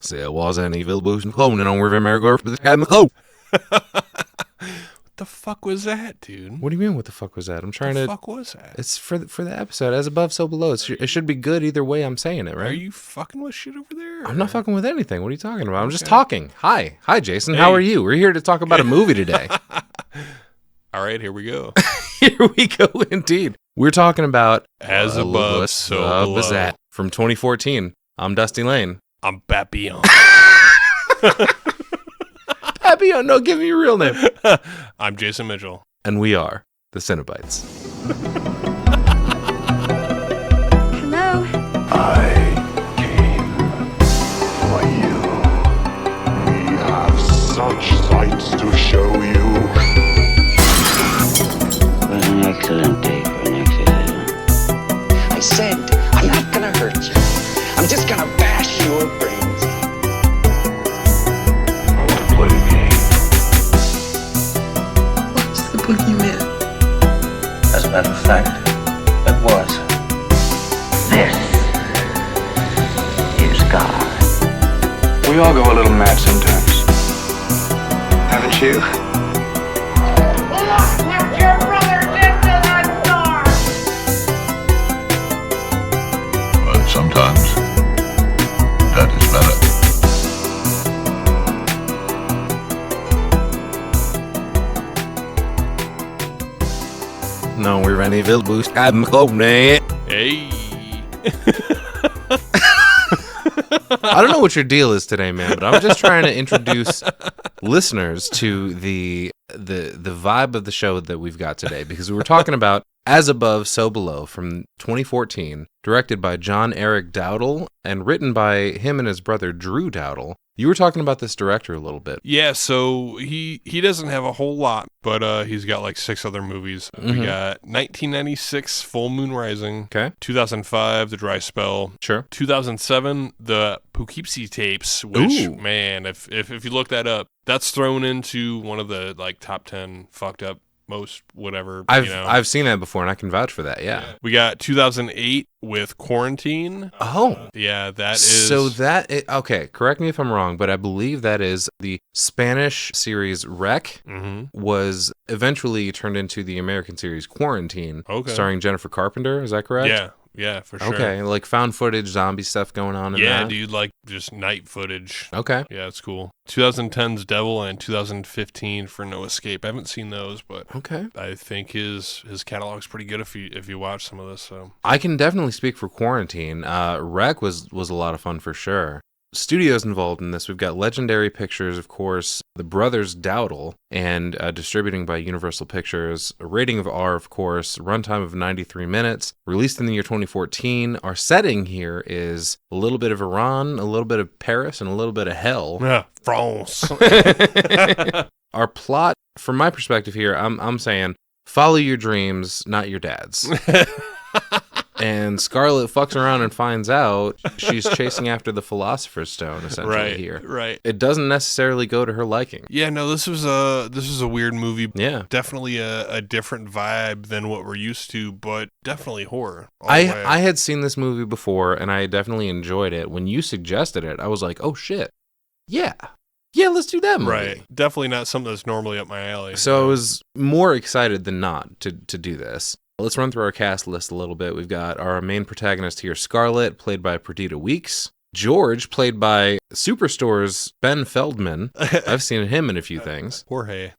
There was an evil boozing cloning on with America for the cloak. What the fuck was that, dude? What do you mean, what the fuck was that? I'm trying to... What the fuck was that? It's for the episode. As above, so below. It should be good either way I'm saying it, right? Are you fucking with shit over there? I'm not fucking with anything. What are you talking about? I'm just talking. Hi, Jason. Hey. How are you? We're here to talk about a movie today. All right, here we go. Here we go, indeed. We're talking about As Above, So Below. From 2014. I'm Dusty Lane. I'm Papillon. Papillon, no, give me your real name. I'm Jason Mitchell. And we are the Cenobites. Hello? I came for you. We have such sights to show you. What an excellent day for an exorcism. I said, I'm not gonna hurt you. I'm just gonna bash your brains. I want to play a game. What's the boogeyman? As a matter of fact, it was. This is God. We all go a little mad sometimes. Haven't you? Put your brothers into that door! But sometimes that is better. No, we're an evil boost. I'm cloning. Hey. I don't know what your deal is today, man, but I'm just trying to introduce listeners to the vibe of the show that we've got today, because we were talking about As Above, So Below from 2014, directed by John Eric Dowdle and written by him and his brother Drew Dowdle. You were talking about this director a little bit. Yeah, so he doesn't have a whole lot, but he's got like 6 other movies. We got 1996, Full Moon Rising. Okay. 2005, The Dry Spell. Sure. 2007, The Poughkeepsie Tapes, which, Ooh. man, if you look that up, that's thrown into one of the like top 10 fucked up most whatever. I've seen that before, and I can vouch for that, yeah. We got 2008 with Quarantine. Oh. Yeah, that is... So okay, correct me if I'm wrong, but I believe that is the Spanish series Rec was eventually turned into the American series Quarantine, starring Jennifer Carpenter, is that correct? Yeah, for sure. Okay, like found footage, zombie stuff going on in that? Yeah, dude, like just night footage. Okay. Yeah, it's cool. 2010's Devil and 2015 for No Escape. I haven't seen those, but okay. I think his catalog's pretty good if you watch some of this. So I can definitely speak for Quarantine. Rec was a lot of fun for sure. Studios involved in this. We've got Legendary Pictures, of course, the brothers Dowdle, and distributing by Universal Pictures. A rating of R, of course. Runtime of 93 minutes. Released in the year 2014. Our setting here is a little bit of Iran, a little bit of Paris, and a little bit of hell. Yeah, France. Our plot, from my perspective here, I'm saying, follow your dreams, not your dad's. And Scarlett fucks around and finds out she's chasing after the Philosopher's Stone, essentially, here. Right. It doesn't necessarily go to her liking. Yeah, no, this was a weird movie. Yeah. Definitely a different vibe than what we're used to, but definitely horror. I had seen this movie before, and I definitely enjoyed it. When you suggested it, I was like, oh, shit. Yeah. Yeah, let's do that movie. Right. Definitely not something that's normally up my alley. So I was more excited than not to do this. Let's run through our cast list a little bit. We've got our main protagonist here, Scarlett, played by Perdita Weeks. George, played by Superstore's Ben Feldman. I've seen him in a few things. Jorge.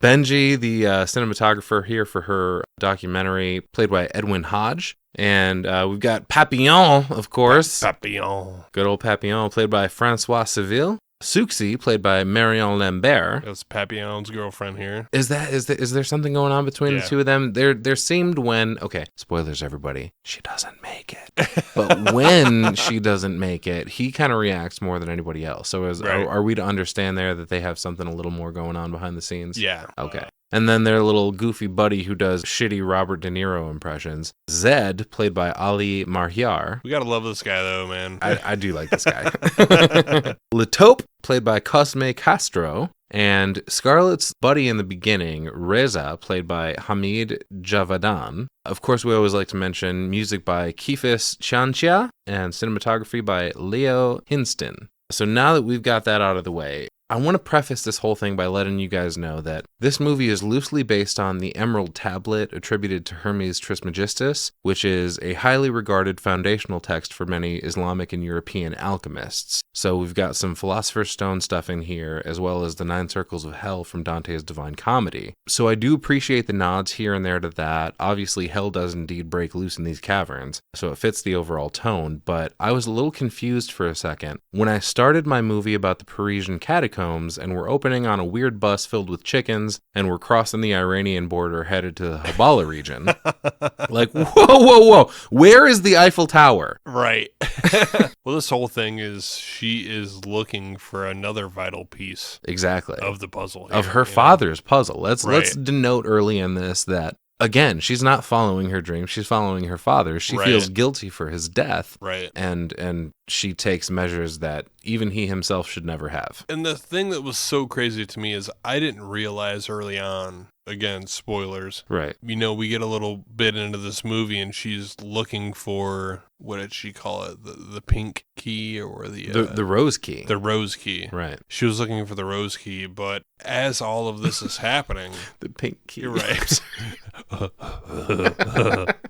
Benji, the cinematographer here for her documentary, played by Edwin Hodge. And we've got Papillon, of course. Papillon. Good old Papillon, played by Francois Civil. Suxi, played by Marion Lambert. That's Papillon's girlfriend here. Is there something going on between the two of them? There seemed when, okay, spoilers everybody, she doesn't make it. But when she doesn't make it, he kind of reacts more than anybody else. So are we to understand there that they have something a little more going on behind the scenes? Yeah. Okay. And then their little goofy buddy who does shitty Robert De Niro impressions. Zed, played by Ali Marhyar. We gotta love this guy, though, man. I do like this guy. Latope, played by Cosme Castro. And Scarlett's buddy in the beginning, Reza, played by Hamid Javadan. Of course, we always like to mention music by Kifis Chanchia and cinematography by Leo Hinston. So now that we've got that out of the way, I want to preface this whole thing by letting you guys know that this movie is loosely based on the Emerald Tablet attributed to Hermes Trismegistus, which is a highly regarded foundational text for many Islamic and European alchemists. So we've got some Philosopher's Stone stuff in here, as well as the 9 Circles of Hell from Dante's Divine Comedy. So I do appreciate the nods here and there to that. Obviously, hell does indeed break loose in these caverns, so it fits the overall tone, but I was a little confused for a second. When I started my movie about the Parisian Catacombs, and we're opening on a weird bus filled with chickens, and we're crossing the Iranian border headed to the Habala region. Like, whoa, where is the Eiffel Tower? Right. Well, this whole thing is she is looking for another vital piece. Exactly. Of the puzzle. Of her father's puzzle. Let's denote early in this that, again, she's not following her dream. She's following her father. She feels guilty for his death. Right. And she takes measures that even he himself should never have. And the thing that was so crazy to me is I didn't realize early on, again, spoilers. Right. You know, we get a little bit into this movie and she's looking for, what did she call it? The pink key or the rose key. The rose key. Right. She was looking for the rose key, but as all of this is happening. The pink key. You're right.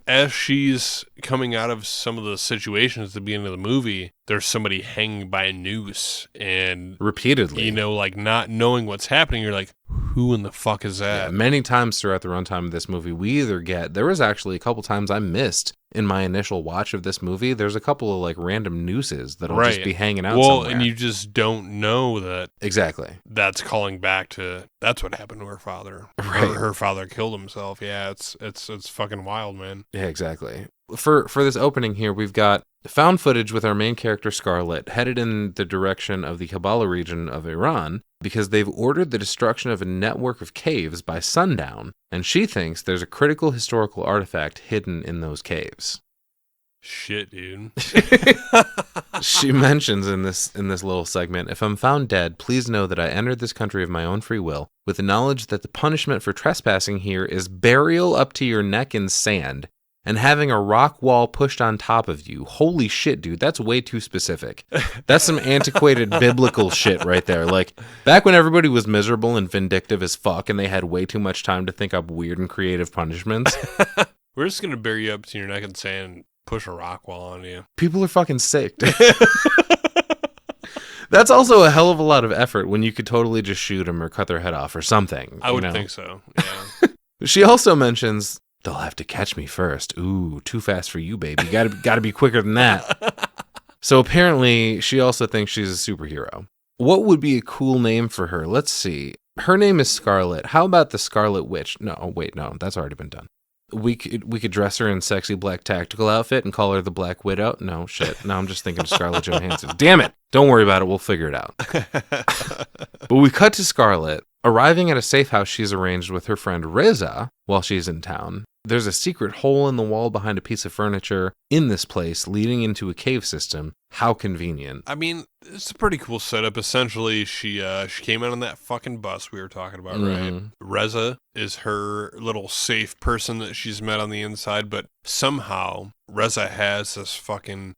As she's coming out of some of the situations at the beginning of the movie, there's somebody hanging by a noose and repeatedly, you know, like not knowing what's happening. You're like, who in the fuck is that? Yeah, many times throughout the runtime of this movie, we either get, there was actually a couple times I missed in my initial watch of this movie. There's a couple of like random nooses that'll just be hanging out somewhere. And you just don't know that. Exactly. That's calling back to, that's what happened to her father. Right. Her father killed himself. Yeah, it's fucking wild, man. Yeah, exactly. For this opening here, we've got found footage with our main character Scarlett headed in the direction of the Kabbalah region of Iran because they've ordered the destruction of a network of caves by sundown, and she thinks there's a critical historical artifact hidden in those caves. Shit, dude. She mentions in this little segment, if I'm found dead, please know that I entered this country of my own free will, with the knowledge that the punishment for trespassing here is burial up to your neck in sand, and having a rock wall pushed on top of you. Holy shit, dude, that's way too specific. That's some antiquated biblical shit right there. Like, back when everybody was miserable and vindictive as fuck, and they had way too much time to think up weird and creative punishments. We're just going to bury you up to your neck in sand and push a rock wall on you. People are fucking sick, dude. That's also a hell of a lot of effort when you could totally just shoot them or cut their head off or something. I would think so, yeah. She also mentions, they'll have to catch me first. Ooh, too fast for you, baby. Gotta be quicker than that. So apparently, she also thinks she's a superhero. What would be a cool name for her? Let's see. Her name is Scarlet. How about the Scarlet Witch? No, wait, no, that's already been done. We could dress her in sexy black tactical outfit and call her the Black Widow. No, shit. No, I'm just thinking of Scarlett Johansson. Damn it. Don't worry about it. We'll figure it out. But we cut to Scarlett arriving at a safe house she's arranged with her friend Reza while she's in town. There's a secret hole in the wall behind a piece of furniture in this place leading into a cave system. How convenient. I mean, it's a pretty cool setup. Essentially, she came in on that fucking bus we were talking about, right? Reza is her little safe person that she's met on the inside, but somehow Reza has this fucking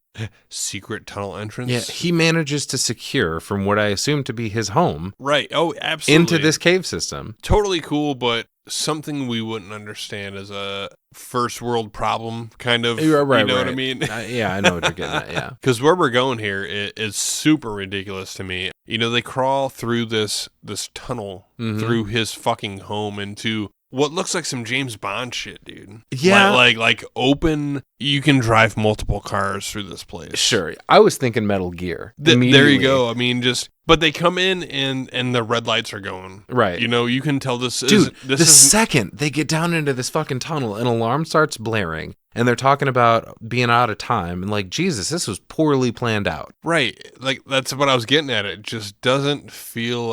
secret tunnel entrance. Yeah, he manages to secure from what I assume to be his home. Right. Oh, absolutely. Into this cave system. Totally cool, but something we wouldn't understand as a first world problem, kind of. Right, you know what I mean? Yeah, I know what you're getting at, yeah. Because where we're going here is super ridiculous to me. You know, they crawl through this tunnel through his fucking home into what looks like some James Bond shit, dude. Yeah. Like open, you can drive multiple cars through this place. Sure. I was thinking Metal Gear. There you go. I mean, but they come in and the red lights are going. Right. You know, you can tell this Dude, the second they get down into this fucking tunnel, an alarm starts blaring, and they're talking about being out of time, and like, Jesus, this was poorly planned out. Right. Like, that's what I was getting at. It just doesn't feel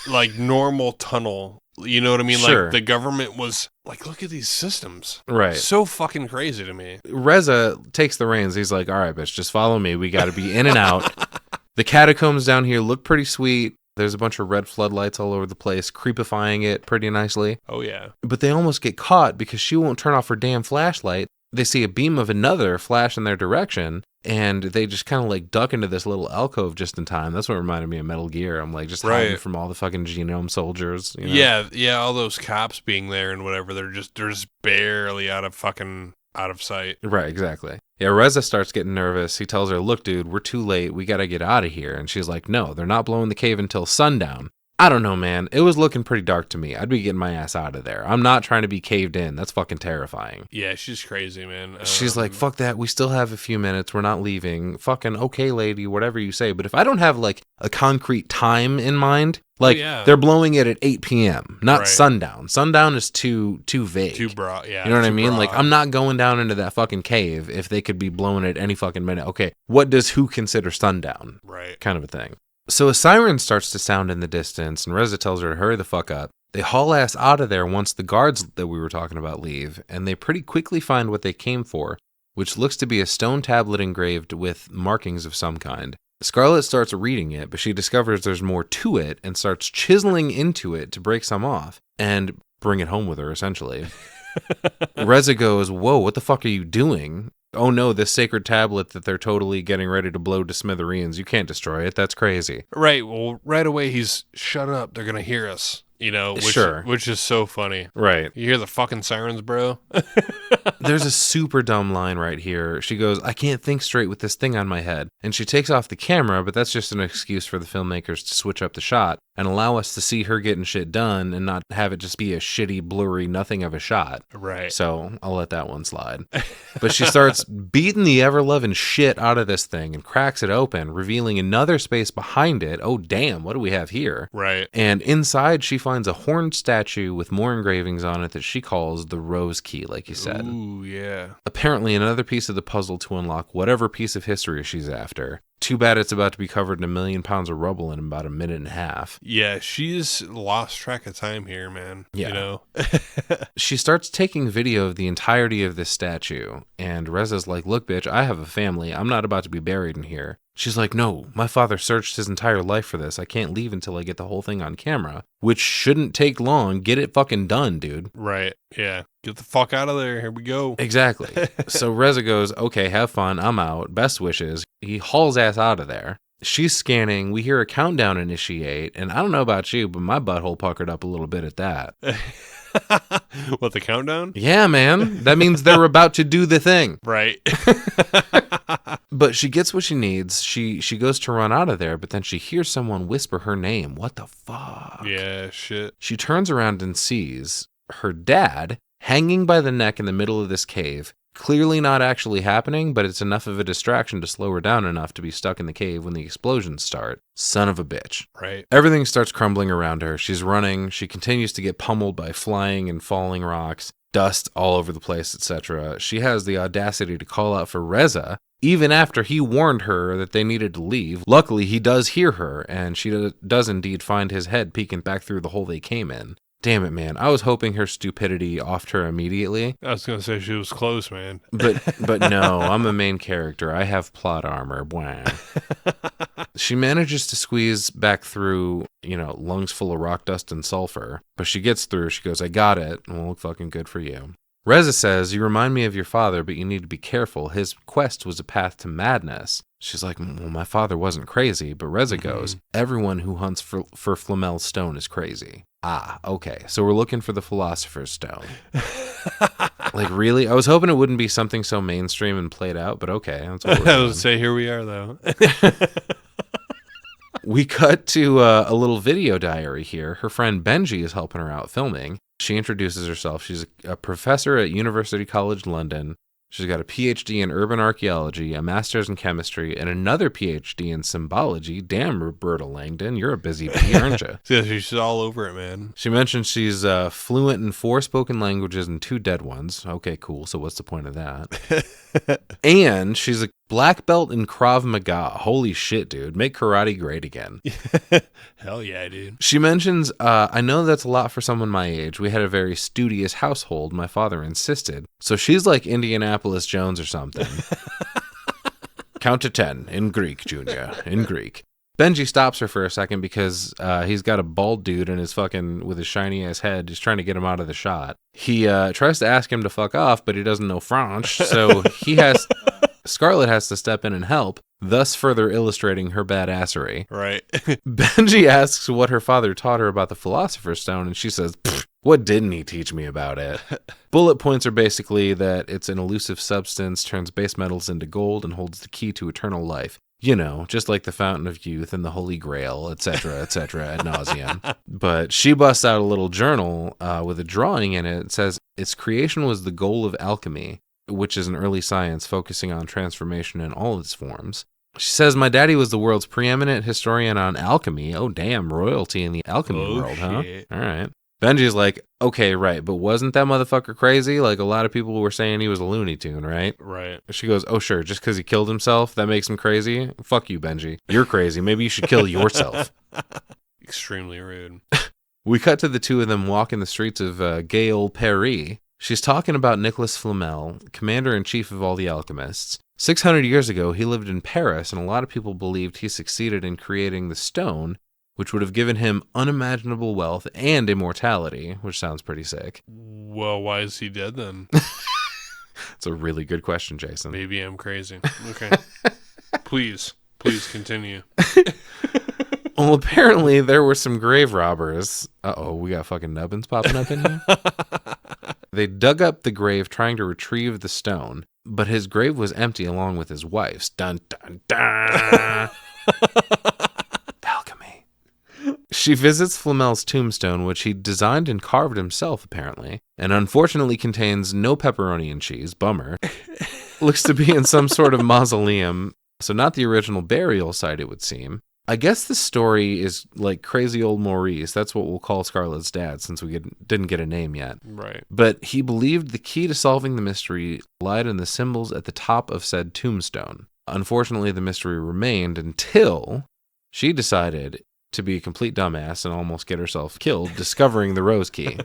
like normal tunnel You know what I mean? Sure. Like, the government was like, look at these systems. Right. So fucking crazy to me. Reza takes the reins. He's like, all right, bitch, just follow me. We got to be in and out. The catacombs down here look pretty sweet. There's a bunch of red floodlights all over the place, creepifying it pretty nicely. Oh, yeah. But they almost get caught because she won't turn off her damn flashlight. They see a beam of another flash in their direction, and they just kind of like duck into this little alcove just in time. That's what reminded me of Metal Gear. I'm like, just hiding from all the fucking genome soldiers. You know? Yeah, all those cops being there and whatever. They're just barely out of sight. Right, exactly. Yeah, Reza starts getting nervous. He tells her, look, dude, we're too late. We got to get out of here. And she's like, no, they're not blowing the cave until sundown. I don't know, man. It was looking pretty dark to me. I'd be getting my ass out of there. I'm not trying to be caved in. That's fucking terrifying. Yeah, she's crazy, man. She's like, fuck that. We still have a few minutes. We're not leaving. Fucking okay, lady, whatever you say. But if I don't have like a concrete time in mind, like they're blowing it at 8 p.m., not sundown. Sundown is too vague. Too broad, yeah. You know what I mean? Broad. Like, I'm not going down into that fucking cave if they could be blowing it any fucking minute. Okay, what does who consider sundown? Right. Kind of a thing. So a siren starts to sound in the distance, and Reza tells her to hurry the fuck up. They haul ass out of there once the guards that we were talking about leave, and they pretty quickly find what they came for, which looks to be a stone tablet engraved with markings of some kind. Scarlett starts reading it, but she discovers there's more to it and starts chiseling into it to break some off and bring it home with her, essentially. Reza goes, whoa, what the fuck are you doing? Oh no, this sacred tablet that they're totally getting ready to blow to smithereens. You can't destroy it. That's crazy. Right. Well, right away he's, shut up. They're going to hear us. You know, which is so funny. Right. You hear the fucking sirens, bro? There's a super dumb line right here. She goes, I can't think straight with this thing on my head. And she takes off the camera, but that's just an excuse for the filmmakers to switch up the shot and allow us to see her getting shit done and not have it just be a shitty, blurry nothing of a shot. Right. So I'll let that one slide. But she starts beating the ever-loving shit out of this thing and cracks it open, revealing another space behind it. Oh, damn, what do we have here? Right. And inside, she finds a horned statue with more engravings on it that she calls the Rose Key, like you said. Ooh, yeah. Apparently another piece of the puzzle to unlock whatever piece of history she's after. Too bad it's about to be covered in 1 million pounds of rubble in about a minute and a half. Yeah, she's lost track of time here, man. Yeah. You know? She starts taking video of the entirety of this statue, and Reza's like, look, bitch, I have a family. I'm not about to be buried in here. She's like, no, my father searched his entire life for this. I can't leave until I get the whole thing on camera, which shouldn't take long. Get it fucking done, dude. Right. Yeah. Get the fuck out of there. Here we go. Exactly. So Reza goes, okay, have fun. I'm out. Best wishes. He hauls ass out of there. She's scanning. We hear a countdown initiate. And I don't know about you, but my butthole puckered up a little bit at that. What, the countdown? Yeah, man. That means they're about to do the thing. Right. But she gets what she needs. She goes to run out of there, but then she hears someone whisper her name. What the fuck? Yeah, shit. She turns around and sees her dad hanging by the neck in the middle of this cave. Clearly not actually happening, but it's enough of a distraction to slow her down enough to be stuck in the cave when the explosions start. Son of a bitch. Right. Everything starts crumbling around her. She's running. She continues to get pummeled by flying and falling rocks, dust all over the place, etc. She has the audacity to call out for Reza, even after he warned her that they needed to leave. Luckily, he does hear her, and she does indeed find his head peeking back through the hole they came in. Damn it, man. I was hoping her stupidity offed her immediately. I was going to say she was close, man. But no, I'm a main character. I have plot armor. She manages to squeeze back through, lungs full of rock dust and sulfur. But she gets through. She goes, I got it. It won't look fucking good for you. Reza says, you remind me of your father, but you need to be careful. His quest was a path to madness. She's like, well, my father wasn't crazy. But Reza goes, everyone who hunts for Flamel's stone is crazy. Ah, okay. So we're looking for the Philosopher's Stone. Like, really? I was hoping it wouldn't be something so mainstream and played out, but okay. That's what we're I would say here we are, though. We cut to a little video diary here. Her friend Benji is helping her out filming. She introduces herself. She's a professor at University College London. She's got a PhD in urban archaeology, a master's in chemistry, and another PhD in symbology. Damn, Roberta Langdon, you're a busy bee, aren't you? Yeah, she's all over it, man. She mentioned she's fluent in 4 spoken languages and 2 dead ones. Okay, cool. So what's the point of that? And she's a black belt in Krav Maga. Holy shit, dude. Make karate great again. Hell yeah, dude. She mentions, I know that's a lot for someone my age. We had a very studious household. My father insisted. So she's like Indianapolis Jones or something. Count to 10 in Greek, Junior. In Greek. Benji stops her for a second because he's got a bald dude in his fucking, with his shiny ass head. He's trying to get him out of the shot. He tries to ask him to fuck off, but he doesn't know French. So Scarlett has to step in and help, thus further illustrating her badassery. Right. Benji asks what her father taught her about the Philosopher's Stone, and she says, what didn't he teach me about it? Bullet points are basically that it's an elusive substance, turns base metals into gold, and holds the key to eternal life. You know, just like the Fountain of Youth and the Holy Grail, etc., ad nauseum. But she busts out a little journal with a drawing in it. It says, its creation was the goal of alchemy, which is an early science focusing on transformation in all its forms. She says, my daddy was the world's preeminent historian on alchemy. Oh, damn, royalty in the alchemy world, shit. Huh? All right. Benji's like, okay, right, but wasn't that motherfucker crazy? Like, a lot of people were saying he was a Looney Tune, right? Right. She goes, oh, sure, just because he killed himself, that makes him crazy? Fuck you, Benji. You're crazy. Maybe you should kill yourself. Extremely rude. We cut to the two of them walking the streets of gay old Paris. She's talking about Nicholas Flamel, commander-in-chief of all the alchemists. 600 years ago, he lived in Paris, and a lot of people believed he succeeded in creating the stone, which would have given him unimaginable wealth and immortality, which sounds pretty sick. Well, why is he dead then? It's a really good question, Jason. Maybe I'm crazy. Okay. Please continue. Well, apparently there were some grave robbers. Uh-oh, we got fucking nubbins popping up in here? They dug up the grave trying to retrieve the stone, but his grave was empty along with his wife's. Dun, dun, dun. Alchemy. She visits Flamel's tombstone, which he designed and carved himself, apparently, and unfortunately contains no pepperoni and cheese. Bummer. Looks to be in some sort of mausoleum, so not the original burial site, it would seem. I guess the story is like crazy old Maurice. That's what we'll call Scarlett's dad, since we didn't get a name yet. Right. But he believed the key to solving the mystery lied in the symbols at the top of said tombstone. Unfortunately, the mystery remained until she decided to be a complete dumbass and almost get herself killed discovering the rose key.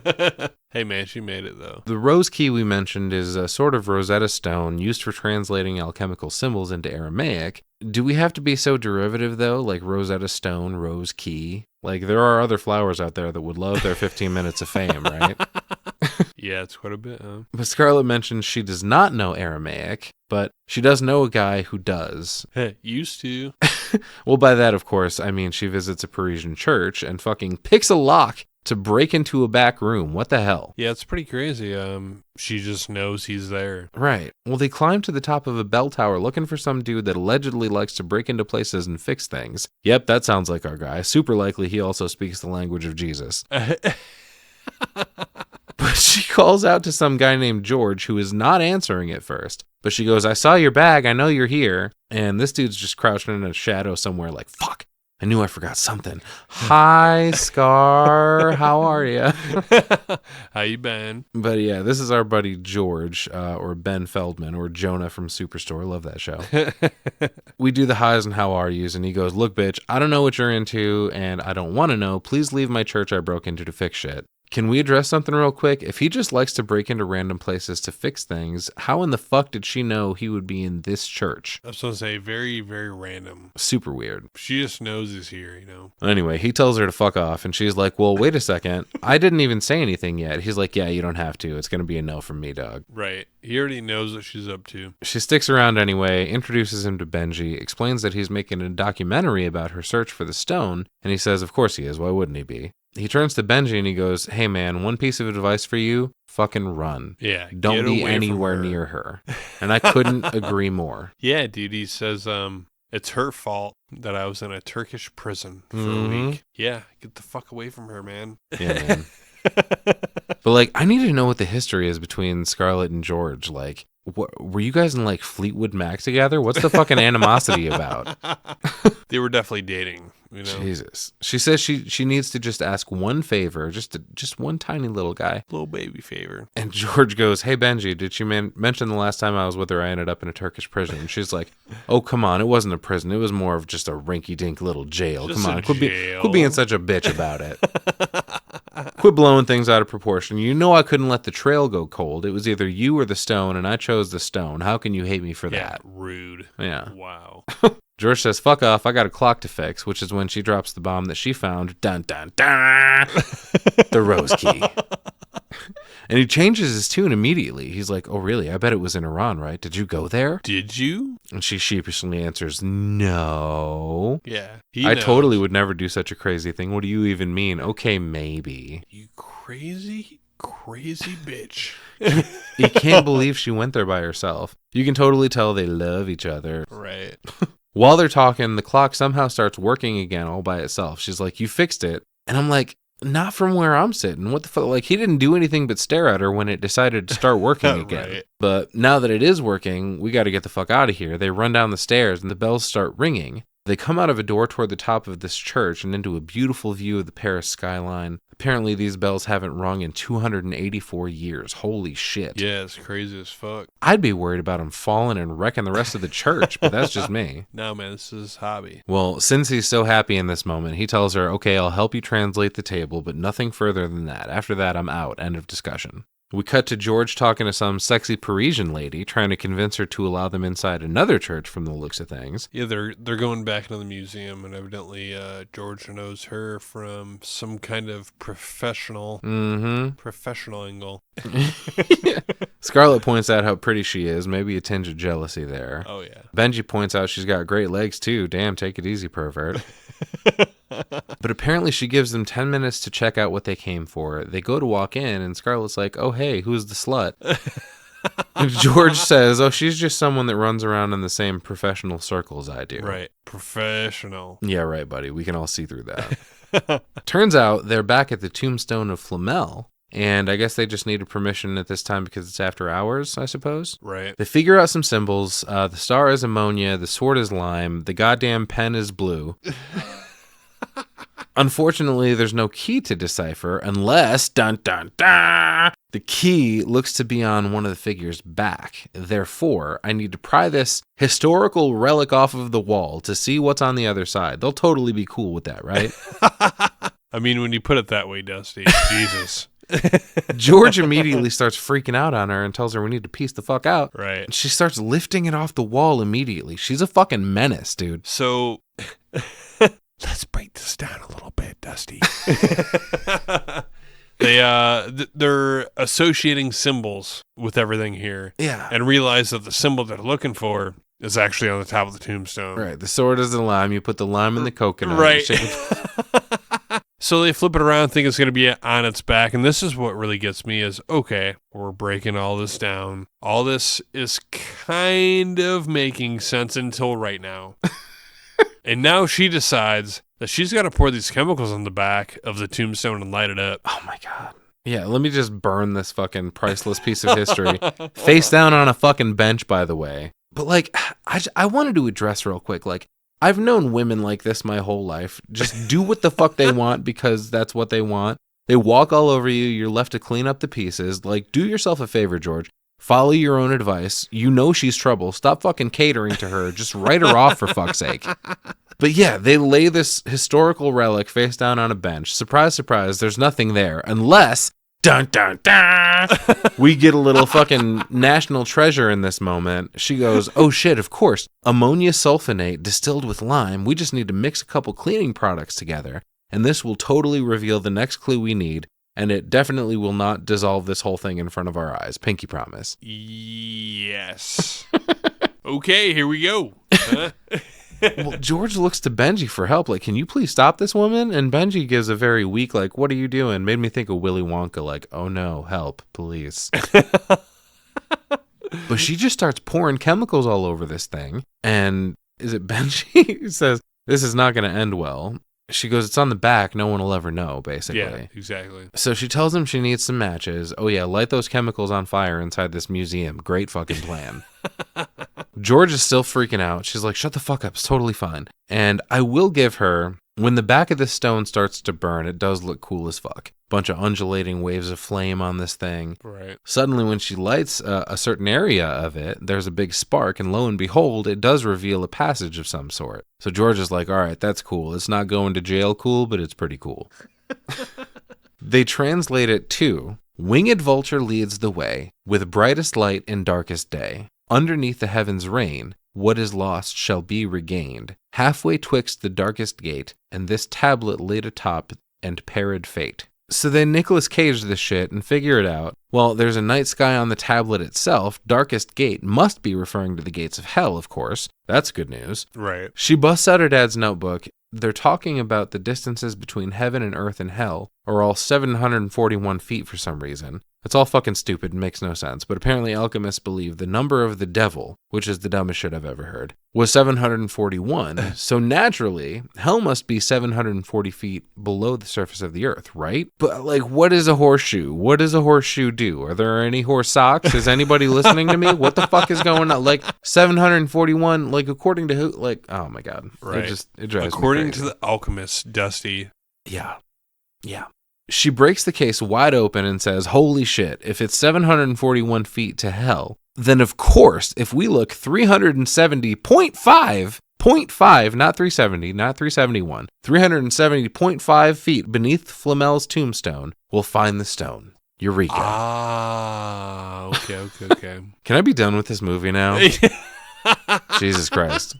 Hey man, she made it though. The rose key we mentioned is a sort of Rosetta Stone used for translating alchemical symbols into Aramaic. Do we have to be so derivative though? Like Rosetta Stone, rose key? Like there are other flowers out there that would love their 15 minutes of fame, right? Yeah, it's quite a bit, huh? But Scarlett mentions she does not know Aramaic, but she does know a guy who does. Used to. Well, by that, of course, I mean she visits a Parisian church and fucking picks a lock to break into a back room. What the hell? Yeah, it's pretty crazy. She just knows he's there. Right. Well, they climb to the top of a bell tower looking for some dude that allegedly likes to break into places and fix things. Yep, that sounds like our guy. Super likely he also speaks the language of Jesus. But she calls out to some guy named George who is not answering at first. But she goes, I saw your bag. I know you're here. And this dude's just crouching in a shadow somewhere like, fuck, I knew I forgot something. Hi, Scar. How are you? How you been? But yeah, this is our buddy George, or Ben Feldman, or Jonah from Superstore. Love that show. We do the highs and how are yous, and he goes, look, bitch, I don't know what you're into, and I don't want to know. Please leave my church I broke into to fix shit. Can we address something real quick? If he just likes to break into random places to fix things, how in the fuck did she know he would be in this church? I was going to say, very, very random. Super weird. She just knows he's here, you know? Anyway, he tells her to fuck off, and she's like, well, wait a second. I didn't even say anything yet. He's like, yeah, you don't have to. It's going to be a no from me, dog. Right. He already knows what she's up to. She sticks around anyway, introduces him to Benji, explains that he's making a documentary about her search for the stone, and he says, of course he is. Why wouldn't he be? He turns to Benji and he goes, hey man, one piece of advice for you, fucking run. Yeah. Don't be anywhere near her. And I couldn't agree more. Yeah, dude, he says, it's her fault that I was in a Turkish prison for a week. Yeah, get the fuck away from her, man. Yeah, man. But like, I need to know what the history is between Scarlett and George. Like, what, were you guys in like Fleetwood Mac together? What's the fucking animosity about? They were definitely dating. you know? Jesus. She says she needs to just ask one favor, just one tiny little guy. Little baby favor. And George goes, hey, Benji, did you mention the last time I was with her, I ended up in a Turkish prison? And she's like, oh, come on. It wasn't a prison. It was more of just a rinky-dink little jail. Just Come on. a Quit jail. being such a bitch about it. Quit blowing things out of proportion. You know I couldn't let the trail go cold. It was either you or the stone, and I chose the stone. How can you hate me for that? Rude. Yeah. Wow. George says, fuck off, I got a clock to fix, which is when she drops the bomb that she found. Dun, dun, dun. The rose key. And he changes his tune immediately. He's like, oh, really? I bet it was in Iran, right? Did you go there? Did you? And she sheepishly answers, no. Yeah. I totally would never do such a crazy thing. What do you even mean? Okay, maybe. You crazy bitch. He can't believe she went there by herself. You can totally tell they love each other. Right. While they're talking, the clock somehow starts working again all by itself. She's like, you fixed it. And I'm like, not from where I'm sitting. What the fuck? Like, he didn't do anything but stare at her when it decided to start working again. Right. But now that it is working, we got to get the fuck out of here. They run down the stairs and the bells start ringing. They come out of a door toward the top of this church and into a beautiful view of the Paris skyline. Apparently, these bells haven't rung in 284 years. Holy shit. Yeah, it's crazy as fuck. I'd be worried about them falling and wrecking the rest of the church, but that's just me. No, man, this is his hobby. Well, since he's so happy in this moment, he tells her, okay, I'll help you translate the table, but nothing further than that. After that, I'm out. End of discussion. We cut to George talking to some sexy Parisian lady, trying to convince her to allow them inside another church from the looks of things. Yeah, they're going back into the museum, and evidently George knows her from some kind of professional angle. Yeah. Scarlett points out how pretty she is, maybe a tinge of jealousy there. Oh, yeah. Benji points out she's got great legs, too. Damn, take it easy, pervert. But apparently she gives them 10 minutes to check out what they came for. They go to walk in, and Scarlett's like, oh, hey, who's the slut? And George says, oh, she's just someone that runs around in the same professional circles I do. Right. Professional. Yeah, right, buddy. We can all see through that. Turns out they're back at the tombstone of Flamel, and I guess they just needed permission at this time because it's after hours, I suppose. Right. They figure out some symbols. The star is ammonia, the sword is lime, the goddamn pen is blue. Unfortunately, there's no key to decipher unless, dun dun dun, the key looks to be on one of the figures' back. Therefore, I need to pry this historical relic off of the wall to see what's on the other side. They'll totally be cool with that, right? I mean, when you put it that way, Dusty, Jesus. George immediately starts freaking out on her and tells her we need to piece the fuck out. Right. And she starts lifting it off the wall immediately. She's a fucking menace, dude. So, let's break this down a little bit, Dusty. They're associating symbols with everything here. Yeah. And realize that the symbol they're looking for is actually on the top of the tombstone. Right. The sword is the lime. You put the lime in the coconut. Right. So they flip it around, think it's going to be on its back. And this is what really gets me is, okay, we're breaking all this down. All this is kind of making sense until right now. And now she decides that she's got to pour these chemicals on the back of the tombstone and light it up. Oh, my God. Yeah, let me just burn this fucking priceless piece of history. Face down on a fucking bench, by the way. But, like, I wanted to address real quick, like, I've known women like this my whole life. Just do what the fuck they want because that's what they want. They walk all over you. You're left to clean up the pieces. Like, do yourself a favor, George. Follow your own advice. You know she's trouble. Stop fucking catering to her. Just write her off for fuck's sake. But yeah, they lay this historical relic face down on a bench. Surprise, surprise, there's nothing there. Unless, dun dun dun, we get a little fucking national treasure in this moment. She goes, oh shit, of course. Ammonia sulfonate distilled with lime. We just need to mix a couple cleaning products together. And this will totally reveal the next clue we need. And it definitely will not dissolve this whole thing in front of our eyes. Pinky promise. Yes. Okay, here we go. Well, George looks to Benji for help. Like, can you please stop this woman? And Benji gives a very weak, like, what are you doing? Made me think of Willy Wonka, like, oh no, help, police. But she just starts pouring chemicals all over this thing. And is it Benji who says, this is not going to end well? She goes, it's on the back. No one will ever know, basically. Yeah, exactly. So she tells him she needs some matches. Oh, yeah, light those chemicals on fire inside this museum. Great fucking plan. George is still freaking out. She's like, shut the fuck up. It's totally fine. And I will give her When the back of the stone starts to burn, it does look cool as fuck. Bunch of undulating waves of flame on this thing. Right. Suddenly, when she lights a certain area of it, there's a big spark, and lo and behold, it does reveal a passage of some sort. So George is like, all right, that's cool. It's not going to jail cool, but it's pretty cool. They translate it to, winged vulture leads the way, with brightest light and darkest day. Underneath the heavens reign, what is lost shall be regained. Halfway twixt the darkest gate, and this tablet laid atop and parried fate. So they Nicolas Cage this shit and figure it out. Well, there's a night sky on the tablet itself. Darkest gate must be referring to the gates of hell, of course. That's good news. Right. She busts out her dad's notebook. They're talking about the distances between heaven and earth and hell are all 741 feet for some reason. It's all fucking stupid and makes no sense, but apparently alchemists believe the number of the devil, which is the dumbest shit I've ever heard, was 741. So naturally, hell must be 740 feet below the surface of the earth, right? But like, what is a horseshoe? What does a horseshoe do? Are there any horse socks? Is anybody listening to me? What the fuck is going on? Like 741, like according to who? Like, oh my God. Right. It drives According me to crazy. the alchemist, Dusty. Yeah. She breaks the case wide open and says, holy shit, if it's 741 feet to hell, then of course, if we look 370.5, not 370, not 371, 370.5 feet beneath Flamel's tombstone, we'll find the stone. Eureka. Ah, okay. Can I be done with this movie now? Jesus Christ.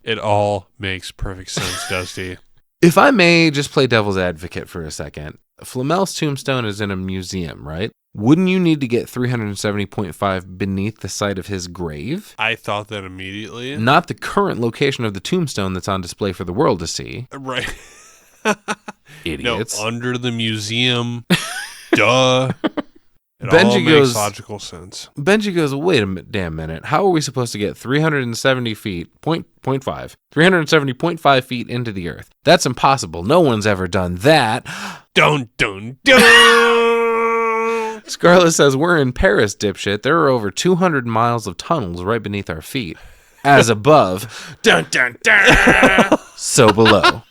It all makes perfect sense, Dusty. If I may just play devil's advocate for a second, Flamel's tombstone is in a museum, right? Wouldn't you need to get 370.5 beneath the site of his grave? I thought that immediately. Not the current location of the tombstone that's on display for the world to see. Right. Idiots. No, under the museum. Duh. It Benji all makes goes- logical sense. Benji goes, wait a damn minute. How are we supposed to get 370 feet, 370.5 feet into the earth? That's impossible. No one's ever done that. Dun. Scarlett says, we're in Paris, dipshit. There are over 200 miles of tunnels right beneath our feet. As above, dun, so below.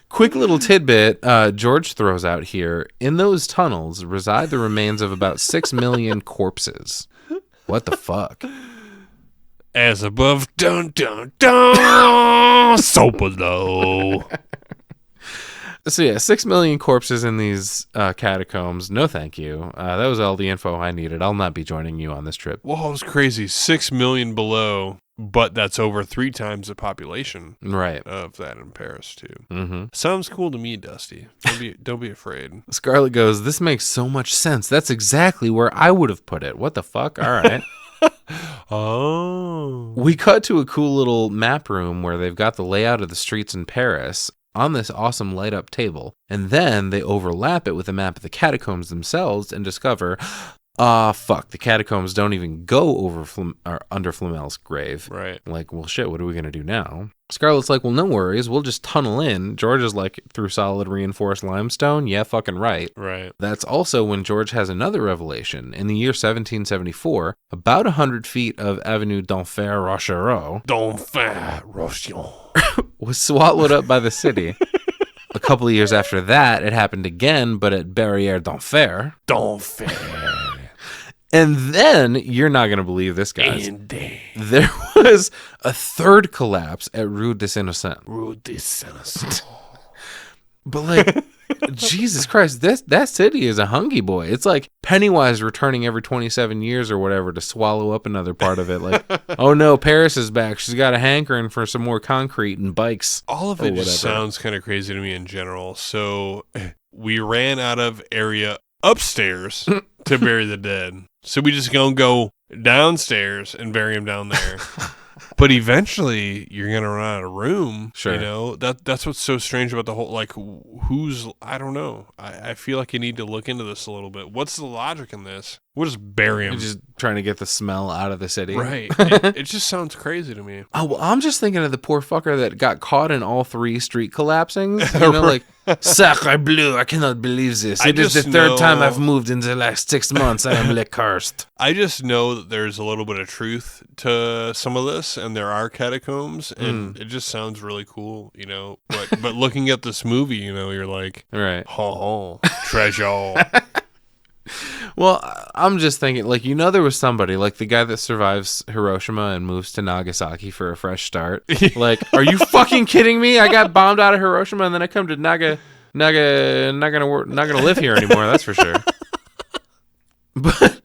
Quick little tidbit George throws out here. In those tunnels reside the remains of about 6 million corpses. What the fuck? As above, dun, so below. So yeah, 6 million corpses in these catacombs. No thank you. That was all the info I needed. I'll not be joining you on this trip. Whoa, it's crazy. 6 million below, but that's over 3 times the population Right. of that in Paris, too. Mm-hmm. Sounds cool to me, Dusty. Don't be afraid. Scarlett goes, this makes so much sense. That's exactly where I would have put it. What the fuck? All right. Oh. We cut to a cool little map room where they've got the layout of the streets in Paris on this awesome light up table. And then they overlap it with a map of the catacombs themselves and discover, fuck, the catacombs don't even go over under Flamel's grave. Right. Like, well, shit, what are we going to do now? Scarlett's like, well, no worries. We'll just tunnel in. George is like, through solid reinforced limestone? Yeah, fucking right. Right. That's also when George has another revelation. In the year 1774, about 100 feet of Avenue d'Enfer Rochereau was swallowed up by the city. A couple of years after that, it happened again, but at Barrière d'Enfer. And then, you're not going to believe this, guys. There was a third collapse at Rue des Innocents. But like, Jesus Christ, that city is a hungry boy. It's like Pennywise returning every 27 years or whatever to swallow up another part of it. Like, oh no, Paris is back. She's got a hankering for some more concrete and bikes. All of it just sounds kind of crazy to me in general. So we ran out of area upstairs to bury the dead. So we just gonna go downstairs and bury him down there. But eventually, you're gonna run out of room. Sure. You know, that's what's so strange about the whole, like, I don't know. I feel like you need to look into this a little bit. What's the logic in this? We'll just bury him. You're just trying to get the smell out of the city. Right. It just sounds crazy to me. Oh, well, I'm just thinking of the poor fucker that got caught in all 3 street collapsings. You know, like, Sacre bleu, I cannot believe this. It is the third time I've moved in the last 6 months. I am le cursed. I just know that there's a little bit of truth to some of this, and there are catacombs, and it just sounds really cool, you know. But looking at this movie, you know, you're like, right, oh, treasure. Well, I'm just thinking, like, you know, there was somebody, like the guy that survives Hiroshima and moves to Nagasaki for a fresh start. Like, are you fucking kidding me? I got bombed out of Hiroshima and then I come to not gonna live here anymore. That's for sure. But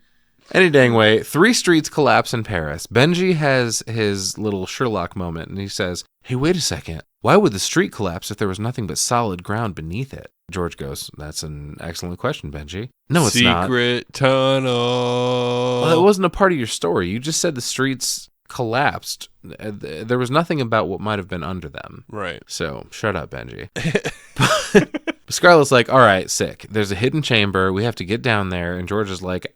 any dang way, 3 streets collapse in Paris. Benji has his little Sherlock moment, and he says, "Hey, wait a second. Why would the street collapse if there was nothing but solid ground beneath it?" George goes, "That's an excellent question, Benji." "No, it's not. Secret tunnel. Well, that wasn't a part of your story. You just said the streets collapsed. There was nothing about what might have been under them." Right. So, shut up, Benji. Scarlett's like, "All right, sick. There's a hidden chamber. We have to get down there." And George is like,